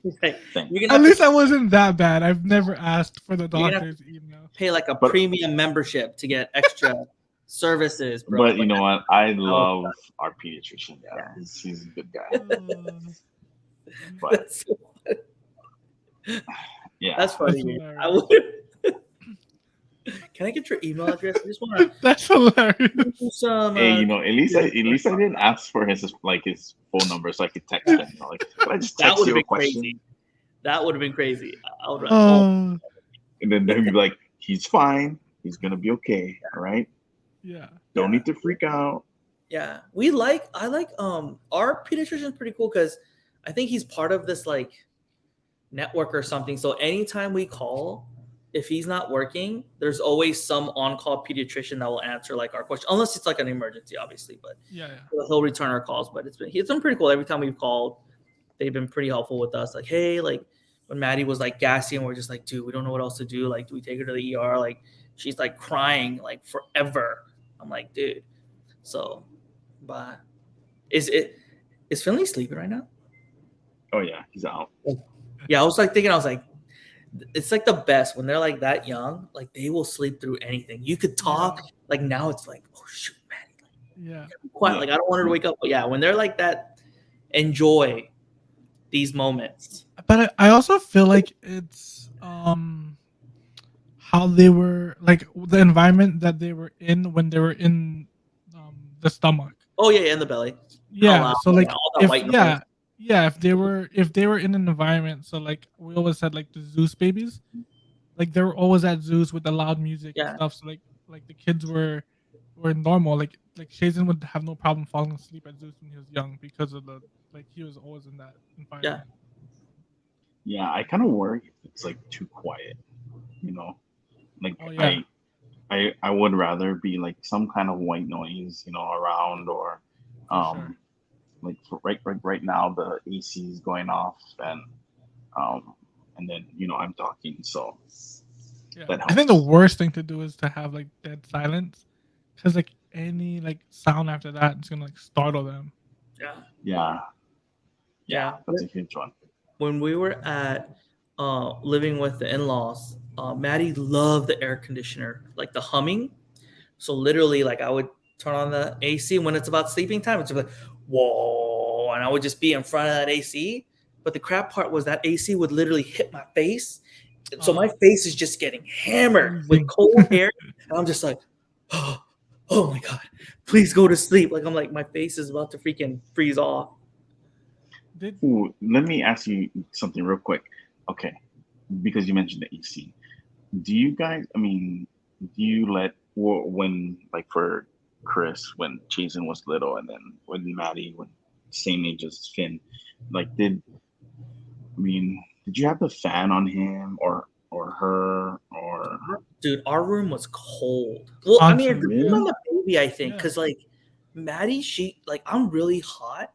He's like, thanks. you're gonna At have least to I wasn't that bad. I've never asked for the You're gonna have doctor's email. pay like a But premium membership to get extra services, bro. but you know what, I that was love our pediatrician. Yeah, Yeah. he's a good guy. But that's yeah, that's funny. That's Dude. hilarious. Can I get your email address? I just want to That's hilarious. do some. hey, at least I didn't ask for his phone number so I could text him. Like, can I just That text would you have a been question? crazy. That would have been crazy. I would have been like, oh, And then they'd be like, he's fine, he's gonna be okay, all right, Yeah. don't Yeah. need to freak out. yeah. I like our pediatrician is pretty cool because I think he's part of this like network or something. So anytime we call, if he's not working, there's always some on-call pediatrician that will answer like our question, unless it's like an emergency, obviously. But Yeah. he'll return our calls. But it's been pretty cool. Every time we've called, they've been pretty helpful with us. Like, hey, like when Maddie was like gassy and we're just like, dude, we don't know what else to do. Like, do we take her to the ER? Like, she's like crying like forever. I'm like, dude. So, but is Finley sleeping right now? Oh yeah, he's out. Yeah, I was like, it's like the best when they're like that young, like they will sleep through anything. You could talk, like now it's like, oh shoot, man, Yeah. quiet. Like I don't want her to wake up, but yeah, when they're like that, enjoy these moments. But I also feel like it's how they were, like the environment that they were in when they were in the stomach. Oh yeah, in the belly. How Yeah. loud, So like all that if white noise. if they were in an environment, so like we always said, like the Zeus babies, like they were always at Zeus with the loud music and Yeah. stuff. So like the kids were normal. Like Shazen would have no problem falling asleep at Zeus when he was young because of the, like he was always in that environment. Yeah, I kind of worry if it's like too quiet, like Oh yeah. I would rather be like some kind of white noise, around, or For sure. like for right now the AC is going off, and then I'm talking, so Yeah. that I think the helps. worst thing to do is to have like dead silence, because like any like sound after that is gonna like startle them. Yeah. Yeah, Yeah. that's a huge one. When we were at living with the in-laws, Maddie loved the air conditioner, like the humming. So literally, like I would turn on the AC when it's about sleeping time. It's like, whoa, and I would just be in front of that AC. But the crap part was that AC would literally hit my face, so my face is just getting hammered with Freezing. cold air, and I'm just like, oh my god, please go to sleep. Like I'm like, my face is about to freaking freeze off. Ooh, let me ask you something real quick. Okay, because you mentioned the AC. Do you guys? I mean, do you when, like, for Chris, when Jason was little, and then when Maddie, when same age as Finn, like did you have the fan on him or her, or Dude, our room was cold. Well, I mean, it Constantly, depends yeah. on the baby, I think, Yeah. because like Maddie, I'm really hot.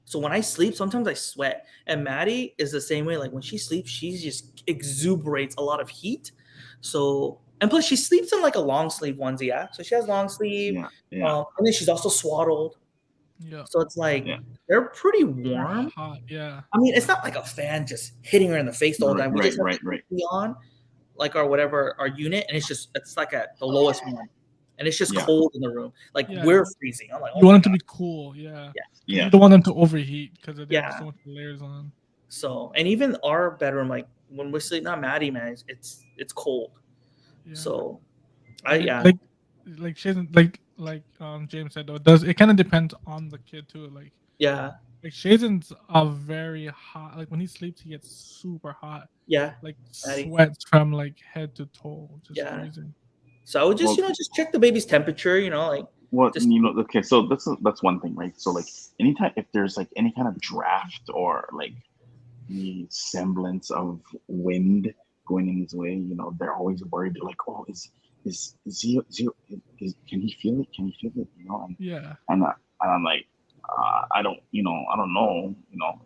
So when I sleep, sometimes I sweat. And Maddie is the same way. Like when she sleeps, she just exuberates a lot of heat. So and plus she sleeps in like a long sleeve onesie, yeah. So she has long sleeve, Yeah, yeah, and then she's also swaddled. Yeah. So it's like yeah. they're pretty They're warm. hot. Yeah. I mean, it's not like a fan just hitting her in the face the whole Right, time. We right, just have right, the right. AC on, like our whatever our unit, and it's like at the lowest one, and it's just Yeah, cold in the room. Like Yeah. we're freezing. I'm like, oh You my want them to god, be cool. Yeah. yeah, Because yeah. you don't want them to overheat because they have yeah. so much layers on. So and even our bedroom, like when we sleep, not Maddie, man, it's cold. Yeah. So I But it yeah like she doesn't James said though, it kind of depends on the kid too. yeah Like Shazen's a very hot. Like when he sleeps, he gets super hot. yeah Like Maddie sweats from like head to toe, just yeah. freezing. So I would just Well, just check the baby's temperature. Like what just okay, so that's one thing, right? So like anytime if there's like any kind of draft or like the semblance of wind going in his way, they're always worried. They're like, oh, can he feel it? Can he feel it? Yeah. And I'm like, I don't know, no,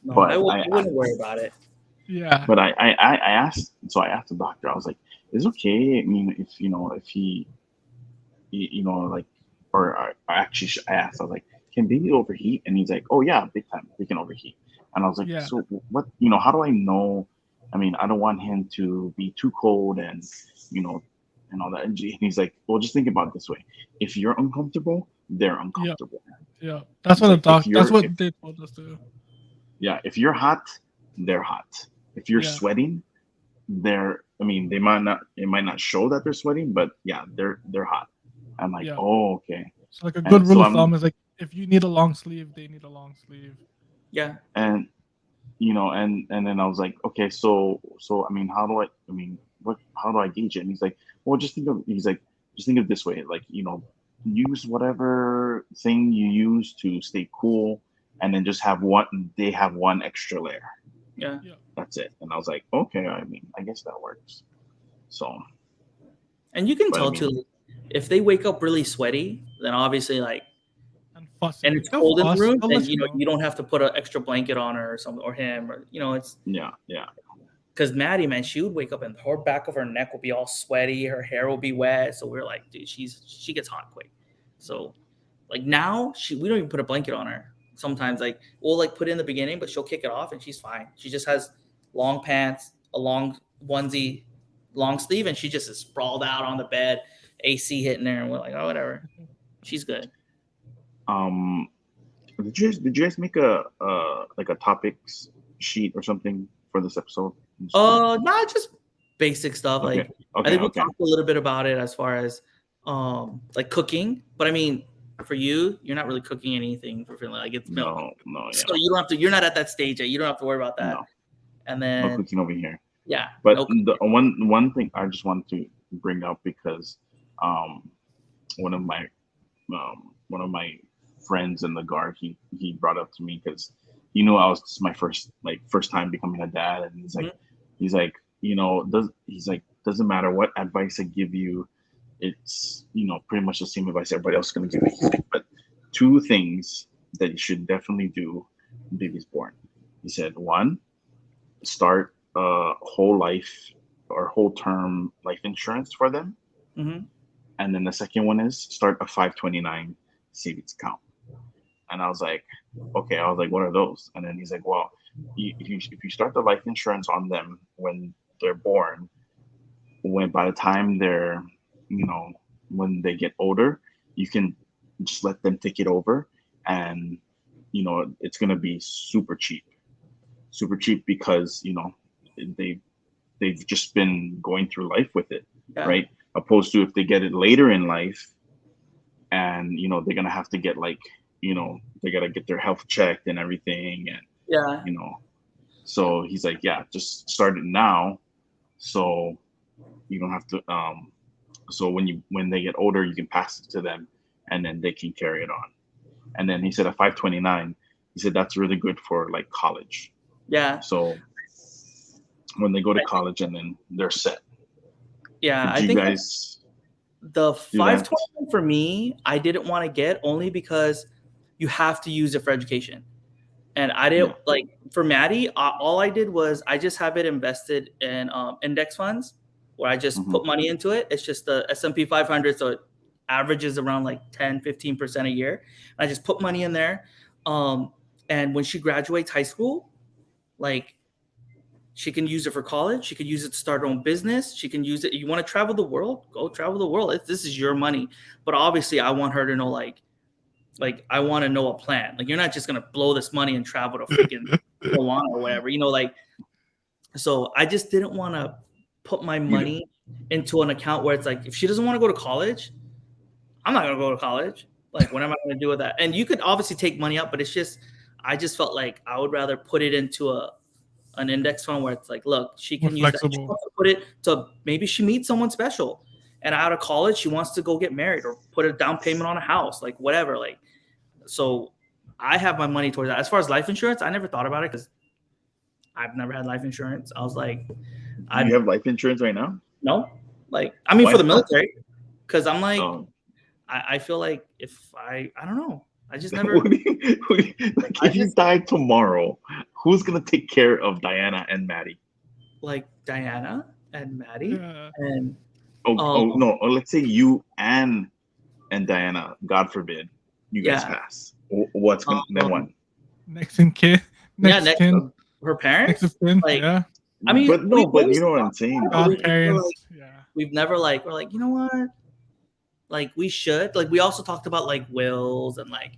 but I wouldn't worry about it. Yeah. but I asked, so I asked the doctor. I was like, is it okay? I mean, if like, or I actually I asked, I was like, can baby overheat? And he's like, oh yeah, big time, they can overheat. And I was like, Yeah. so what? How do I know? I mean, I don't want him to be too cold you know, and all that. And he's like, well, just think about it this way: if you're uncomfortable, they're Yeah. uncomfortable. Yeah. That's what It's the like doc. That's what they told us to. yeah, if you're hot, they're hot. If you're Yeah. sweating, I mean, it might not show that they're sweating, but yeah, they're hot. I'm like, Yeah. oh, okay. So like a good And rule so of thumb is like if you need a long sleeve, they need a long sleeve. Yeah and and then I was like, okay, so I mean, how do I gauge it? And he's like, well, just think of it this way, like, use whatever thing you use to stay cool, and then just have one extra layer. yeah. Yeah. That's it. And I was like, okay, I mean, I guess that works. So, And you can but I tell mean, too if they wake up really sweaty, then obviously And fussy. and Like it's they'll cold in the fuss. room, They'll then let you know. you don't have to put an extra blanket on her or something or him or it's yeah, yeah, because Maddie, man, she would wake up and her back of her neck will be all sweaty, her hair will be wet. So we're like, dude, she gets hot quick. So like now we don't even put a blanket on her. Sometimes like we'll like put it in the beginning, but she'll kick it off and she's fine. She just has long pants, a long onesie, long sleeve, and she just is sprawled out on the bed, AC hitting her, and we're like, oh whatever. She's good. um, did you guys make a like a topics sheet or something for this episode? Not just basic stuff. Okay, Like I okay, think we okay. talked a little bit about it as far as like cooking. But I mean, for you, you're not really cooking anything for feeling like it's milk. No, no, So yeah, you don't have to. You're not at that stage yet. You don't have to worry about that. no, And no then cooking over here. yeah, But no the cooking. one thing I just wanted to bring up, because um one of my one of my friends in the guard, he brought up to me, because he knew I was, this is my first time becoming a dad, and Mhm. he's like, doesn't matter what advice I give you, it's pretty much the same advice everybody else is going to give you. He's like, but two things that you should definitely do when baby's born. He said, one, start whole life or whole term life insurance for them, Mhm. and then the second one is start a 529 savings account. And I was like, okay. I was like, what are those? And then he's like, well, if you start the life insurance on them when they're born, when by the time they're, you know, when they get older, you can just let them take it over, and it's gonna be super cheap, because they they've just been going through life with it, Yeah. right? Opposed to if they get it later in life, and they're gonna have to get, like, they gotta get their health checked and everything, and Yeah. you know so he's like, yeah, just start it now, so you don't have to so when they get older, you can pass it to them, and then they can carry it on. And then he said a 529, he said that's really good for like college, Yeah. so when they go to I think, college and then they're set. yeah. Did I you think guys The Do that. 521 for me, I didn't want to get only because you have to use it for education. And I didn't like for Maddie. All I did was I just have it invested in index funds where I just put money into it. It's just the S&P 500, so it averages around like 10-15% a year. And I just put money in there. And when she graduates high school, like she can use it for college. She can use it to start her own business. She can use it. You want to travel the world? Go travel the world. This is your money. But obviously, I want her to know like I want to know a plan. Like you're not just gonna blow this money and travel to freaking Milan or whatever, like. So I just didn't want to put my money into an account where it's like if she doesn't want to go to college, I'm not gonna go to college. Like what am I gonna do with that? And you could obviously take money out, but it's just I just felt like I would rather put it into an index fund where it's like, look, she can use that. She wants to put it to maybe she meets someone special. And out of college, she wants to go get married or put a down payment on a house, like whatever. Like, so I have my money towards that. As far as life insurance, I never thought about it because I've never had life insurance. I was like, you have life insurance right now? No, like I mean for the military, because I'm like, I feel like if I don't know, I just never. Like if you die tomorrow, who's gonna take care of Diana and Maddie? Like Diana and Maddie and. No. Let's say you and Diana, God forbid, you guys pass. What's gonna then what? Next in kin. Next her parents. Like, I mean, but you know what I'm saying. We've never like we're like, you know what? Like we should. Like we also talked about like wills and like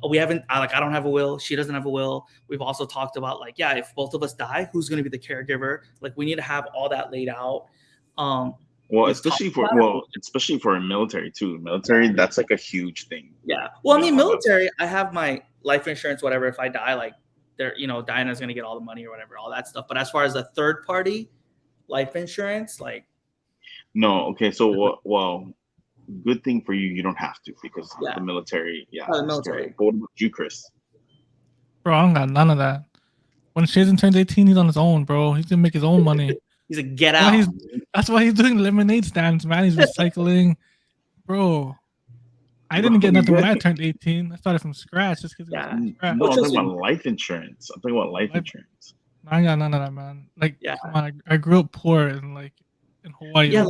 we haven't. I don't have a will. She doesn't have a will. We've also talked about like if both of us die, who's going to be the caregiver? Like we need to have all that laid out. Well, especially for a military too. Military, that's like a huge thing. Yeah. Well, I mean, military, I have my life insurance, whatever. If I die, like Diana's gonna get all the money or whatever, all that stuff. But as far as a third party life insurance, like no, okay. So well, good thing for you, you don't have to because the military, the military. But what about you, Chris? Bro, I don't got none of that. When Shazen turns 18, he's on his own, bro. He's gonna make his own money. He's a get out. That's why he's doing lemonade stands, man. He's recycling. Bro, I didn't get nothing when I turned 18. I started from scratch just because. No, I'm talking about life insurance. I'm talking about life insurance. I ain't got none of that, man. Like, come on, I grew up poor and like in Hawaii. Yeah,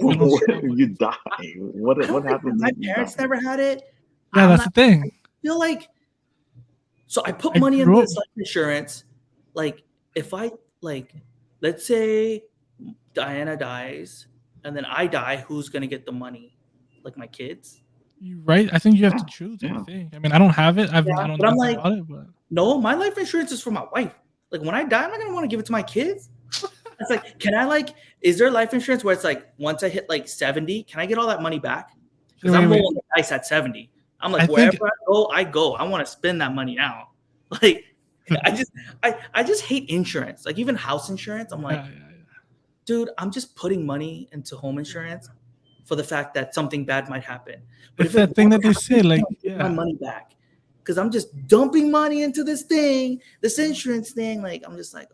you die. What happened? My parents never had it. Yeah, that's the thing. I feel like so I put money into this life insurance. Like if I let's say Diana dies and then I die, who's gonna get the money? Like my kids? Right? I think you have to choose. I think. I mean, I don't have it. I don't know about it, but no, my life insurance is for my wife. Like when I die, I'm not gonna want to give it to my kids. It's like, can I is there life insurance where it's like once I hit like 70, can I get all that money back? Because I'm rolling the dice at 70. I'm like, wherever I go. I want to spend that money now. Like I just hate insurance. Like even house insurance. I'm like, dude, I'm just putting money into home insurance for the fact that something bad might happen. But it's that thing that they say, like, my money back. Because I'm just dumping money into this insurance thing. Like, I'm just like,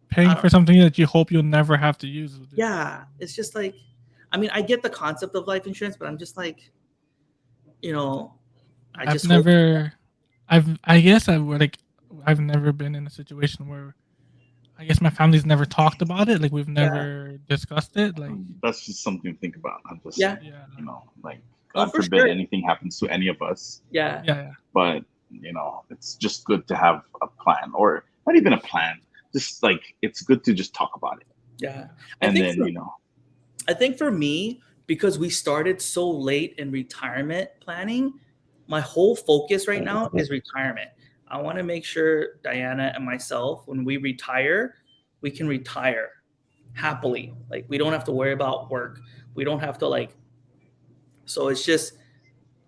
paying for something that you hope you'll never have to use. Yeah. It's just like, I mean, I get the concept of life insurance, but I'm just like, I've never been in a situation where I guess my family's never talked about it. Like we've never discussed it. Like that's just something to think about. I'm just, like God forbid anything happens to any of us. Yeah. But it's just good to have a plan, or not even a plan. Just like it's good to just talk about it. Yeah, I think for me, because we started so late in retirement planning, my whole focus right now is retirement. I want to make sure Diana and myself, when we retire, we can retire happily. Like we don't have to worry about work. We don't have to so it's just,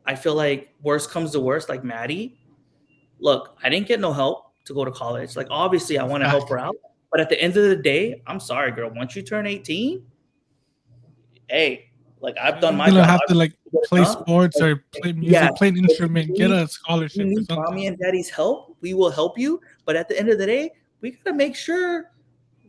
I feel like worst comes to worst, like Maddie, look, I didn't get no help to go to college. Like obviously I want to help her out, but at the end of the day, I'm sorry, girl, once you turn 18, hey, like I've done my job. You have to play sports or play music, play an instrument, get a scholarship. You need mommy and daddy's help, we will help you. But at the end of the day, we gotta make sure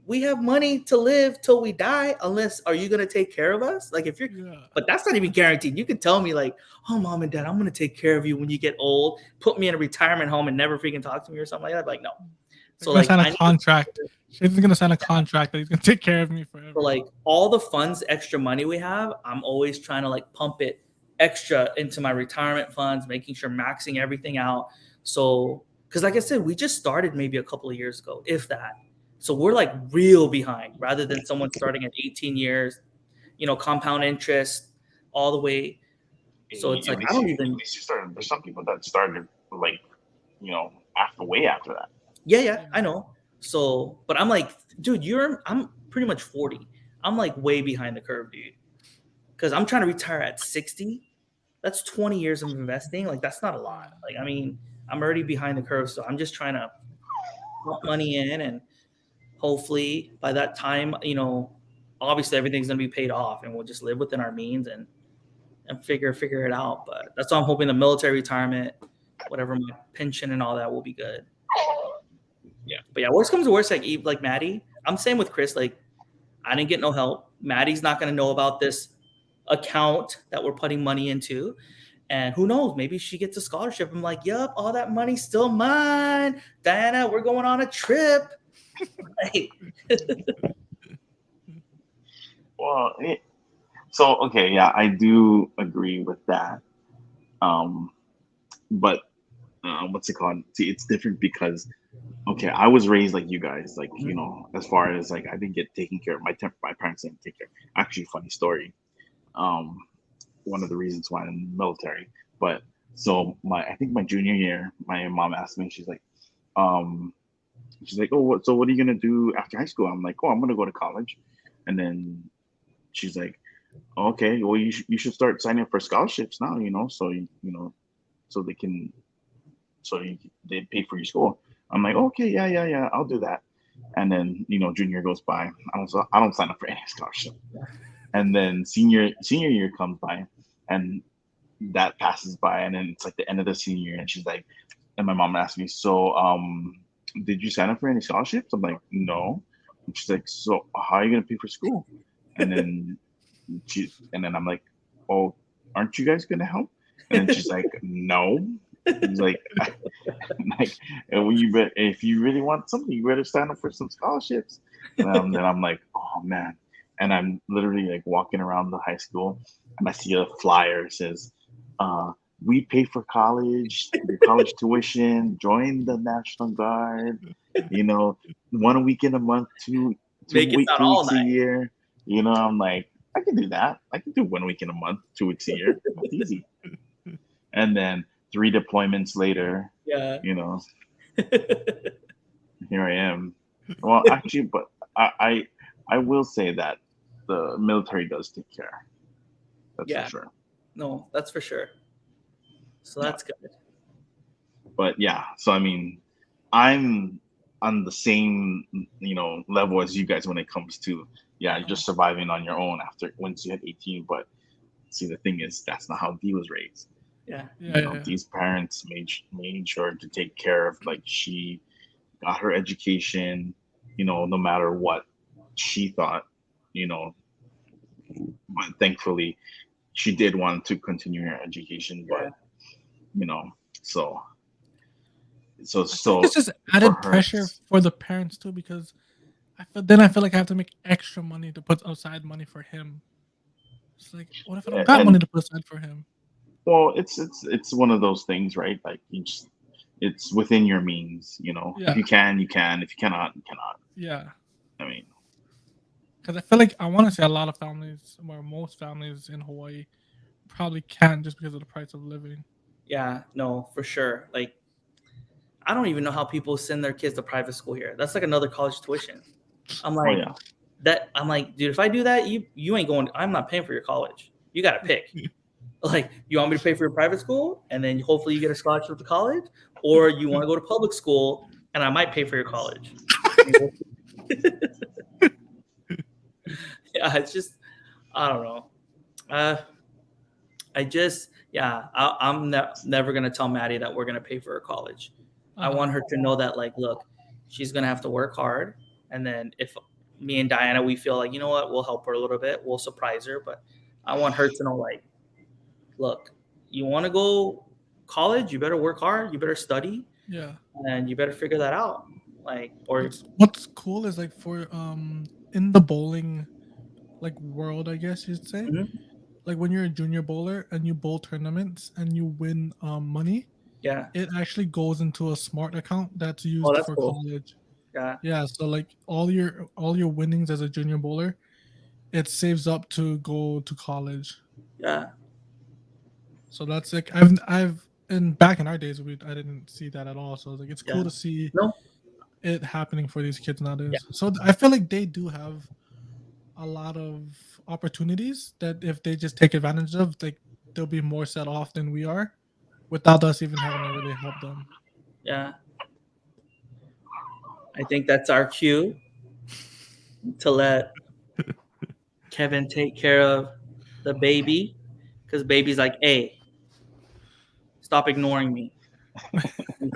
we have money to live till we die. Unless, are you gonna take care of us? Like, if you're, Yeah. but that's not even guaranteed. You can tell me like, oh, mom and dad, I'm gonna take care of you when you get old. Put me in a retirement home and never freaking talk to me or something like that. Like, no. They're So gonna like, sign a I need. contract. She's gonna sign a contract that he's gonna take care of me forever. So like all the funds, extra money we have, I'm always trying to like pump it extra into my retirement funds, making sure maxing everything out. So, because like I said, we just started maybe a couple of years ago, if that. So we're like real behind rather than someone starting at 18 years, compound interest all the way. So it's At like, I least don't you even, started. There's some people that started like after way after that. yeah, Yeah. I know. So, but I'm like, dude, I'm pretty much 40. I'm like way behind the curve, dude. Because I'm trying to retire at 60. That's 20 years of investing. Like, that's not a Yeah. lot. Like, I mean, I'm already behind the curve. So I'm just trying to put money in, and hopefully by that time, obviously everything's going to be paid off and we'll just live within our means and figure it out. But that's why I'm hoping the military retirement, whatever my pension and all that, will be good. Yeah. But yeah, worst comes to worst, like Maddie, I'm saying with Chris, like, I didn't get no help. Maddie's not going to know about this account that we're putting money into. And who knows, maybe she gets a scholarship. I'm like, yup, all that money's still mine. Diana, we're going on a trip. Like, Well, so okay, yeah, I do agree with that. But what's it called? See, it's different because okay, I was raised like you guys, like as far as like I didn't get taken care of. My parents didn't take care. Actually, funny story. Um, One of the reasons why I'm in the military. But so I think my junior year, my mom asked me, um, she's like, oh, what are you gonna do after high school? I'm like, oh, I'm gonna go to college, and then she's like, okay, well, you should start signing up for scholarships now, so so they can, they pay for your school. I'm like, okay, yeah, I'll do that. And then junior goes by, I don't sign up for any scholarship. And then senior year comes by, and that passes by, and then it's like the end of the senior year, and she's like, and my mom asked me, so did you sign up for any scholarships? I'm like, no. And she's like, so how are you gonna pay for school? And then I'm like, oh, aren't you guys gonna help? And then she's like, no. He's like, like, if you really want something, you better sign up for some scholarships. And then I'm like, oh man. And I'm literally like walking around the high school, and I see a flyer that says, we pay for your college tuition, join the National Guard, 1 week in a month, make it sound two all weeks a night. year. I'm like, I can do that. I can do 1 week in a month, 2 weeks a year. It's easy. And then 3 deployments later, Yeah. here I am. Well, actually, but I will say that the military does take care. That's Yeah. for sure. No, that's for sure. So that's good. But yeah, so I mean, I'm on the same level as you guys when it comes to just surviving on your own after once you hit 18. But see, the thing is, that's not how Dee was raised. Yeah. These parents made sure to take care of, like, she got her education, no matter what she thought, but thankfully she did want to continue her education, but so It's just added pressure for the parents too, because I feel like I have to make extra money to put aside money for him. It's like, what if I don't got money to put aside for him? Well, it's one of those things, right? Like, it's within your means, If you can, you can. If you cannot, you cannot. Yeah. I mean, because I feel like I want to say a lot of families, or most families in Hawaii, probably can't just because of the price of living. Yeah, no, for sure. Like, I don't even know how people send their kids to private school here. That's like another college tuition. I'm like, I'm like, dude, if I do that, you ain't going. I'm not paying for your college. You got to pick. Like, you want me to pay for your private school, and then hopefully you get a scholarship to college, or you want to go to public school, and I might pay for your college. Yeah, it's just, I don't know. I'm never gonna tell Maddie that we're gonna pay for her college. I want her to know that, like, look, she's gonna have to work hard, and then if me and Diana, we feel like, you know what, we'll help her a little bit, we'll surprise her, but I want her to know, like, look, you want to go college, you better work hard, you better study, Yeah. and you better figure that out. Like, or What's cool is like for in the bowling like world, I guess you'd say. mhm, Like when you're a junior bowler and you bowl tournaments and you win money, yeah. it actually goes into a smart account that's Oh, used that's for cool. college. Yeah, Yeah, so like all your winnings as a junior bowler, it saves up to go to college. yeah, So that's like I've and back in our days I didn't see that at all. So like it's yeah. cool to see No, it happening for these kids yeah, nowadays. So I feel like they do have a lot of opportunities that if they just take advantage of, like they'll be more set off than we are without us even having to really help them. yeah. I think that's our cue to let Kevin take care of the baby, because baby's like, hey, stop ignoring me.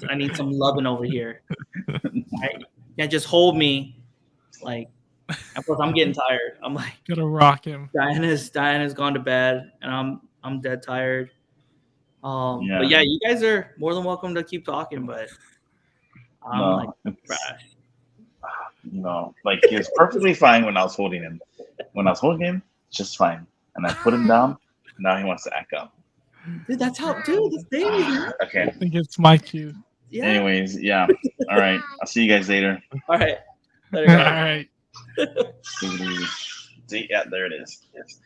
I need some loving over here. I you can't just hold me. Like, and plus, I'm getting tired. I'm like, Gotta rock him. Diana's gone to bed, and I'm dead tired. But Yeah. yeah, you guys are more than welcome to keep talking, but I'm like No, it's trash. like he was perfectly fine when I was holding him. When I was holding him, just fine. And I put him down. Now he wants to act up. Dude, that's how, dude, this baby, man. Okay. I think it's my cue. Yeah. Anyways, yeah. All right. I'll see you guys later. All right. Later, All guys. right. See, yeah, there it is. Yes.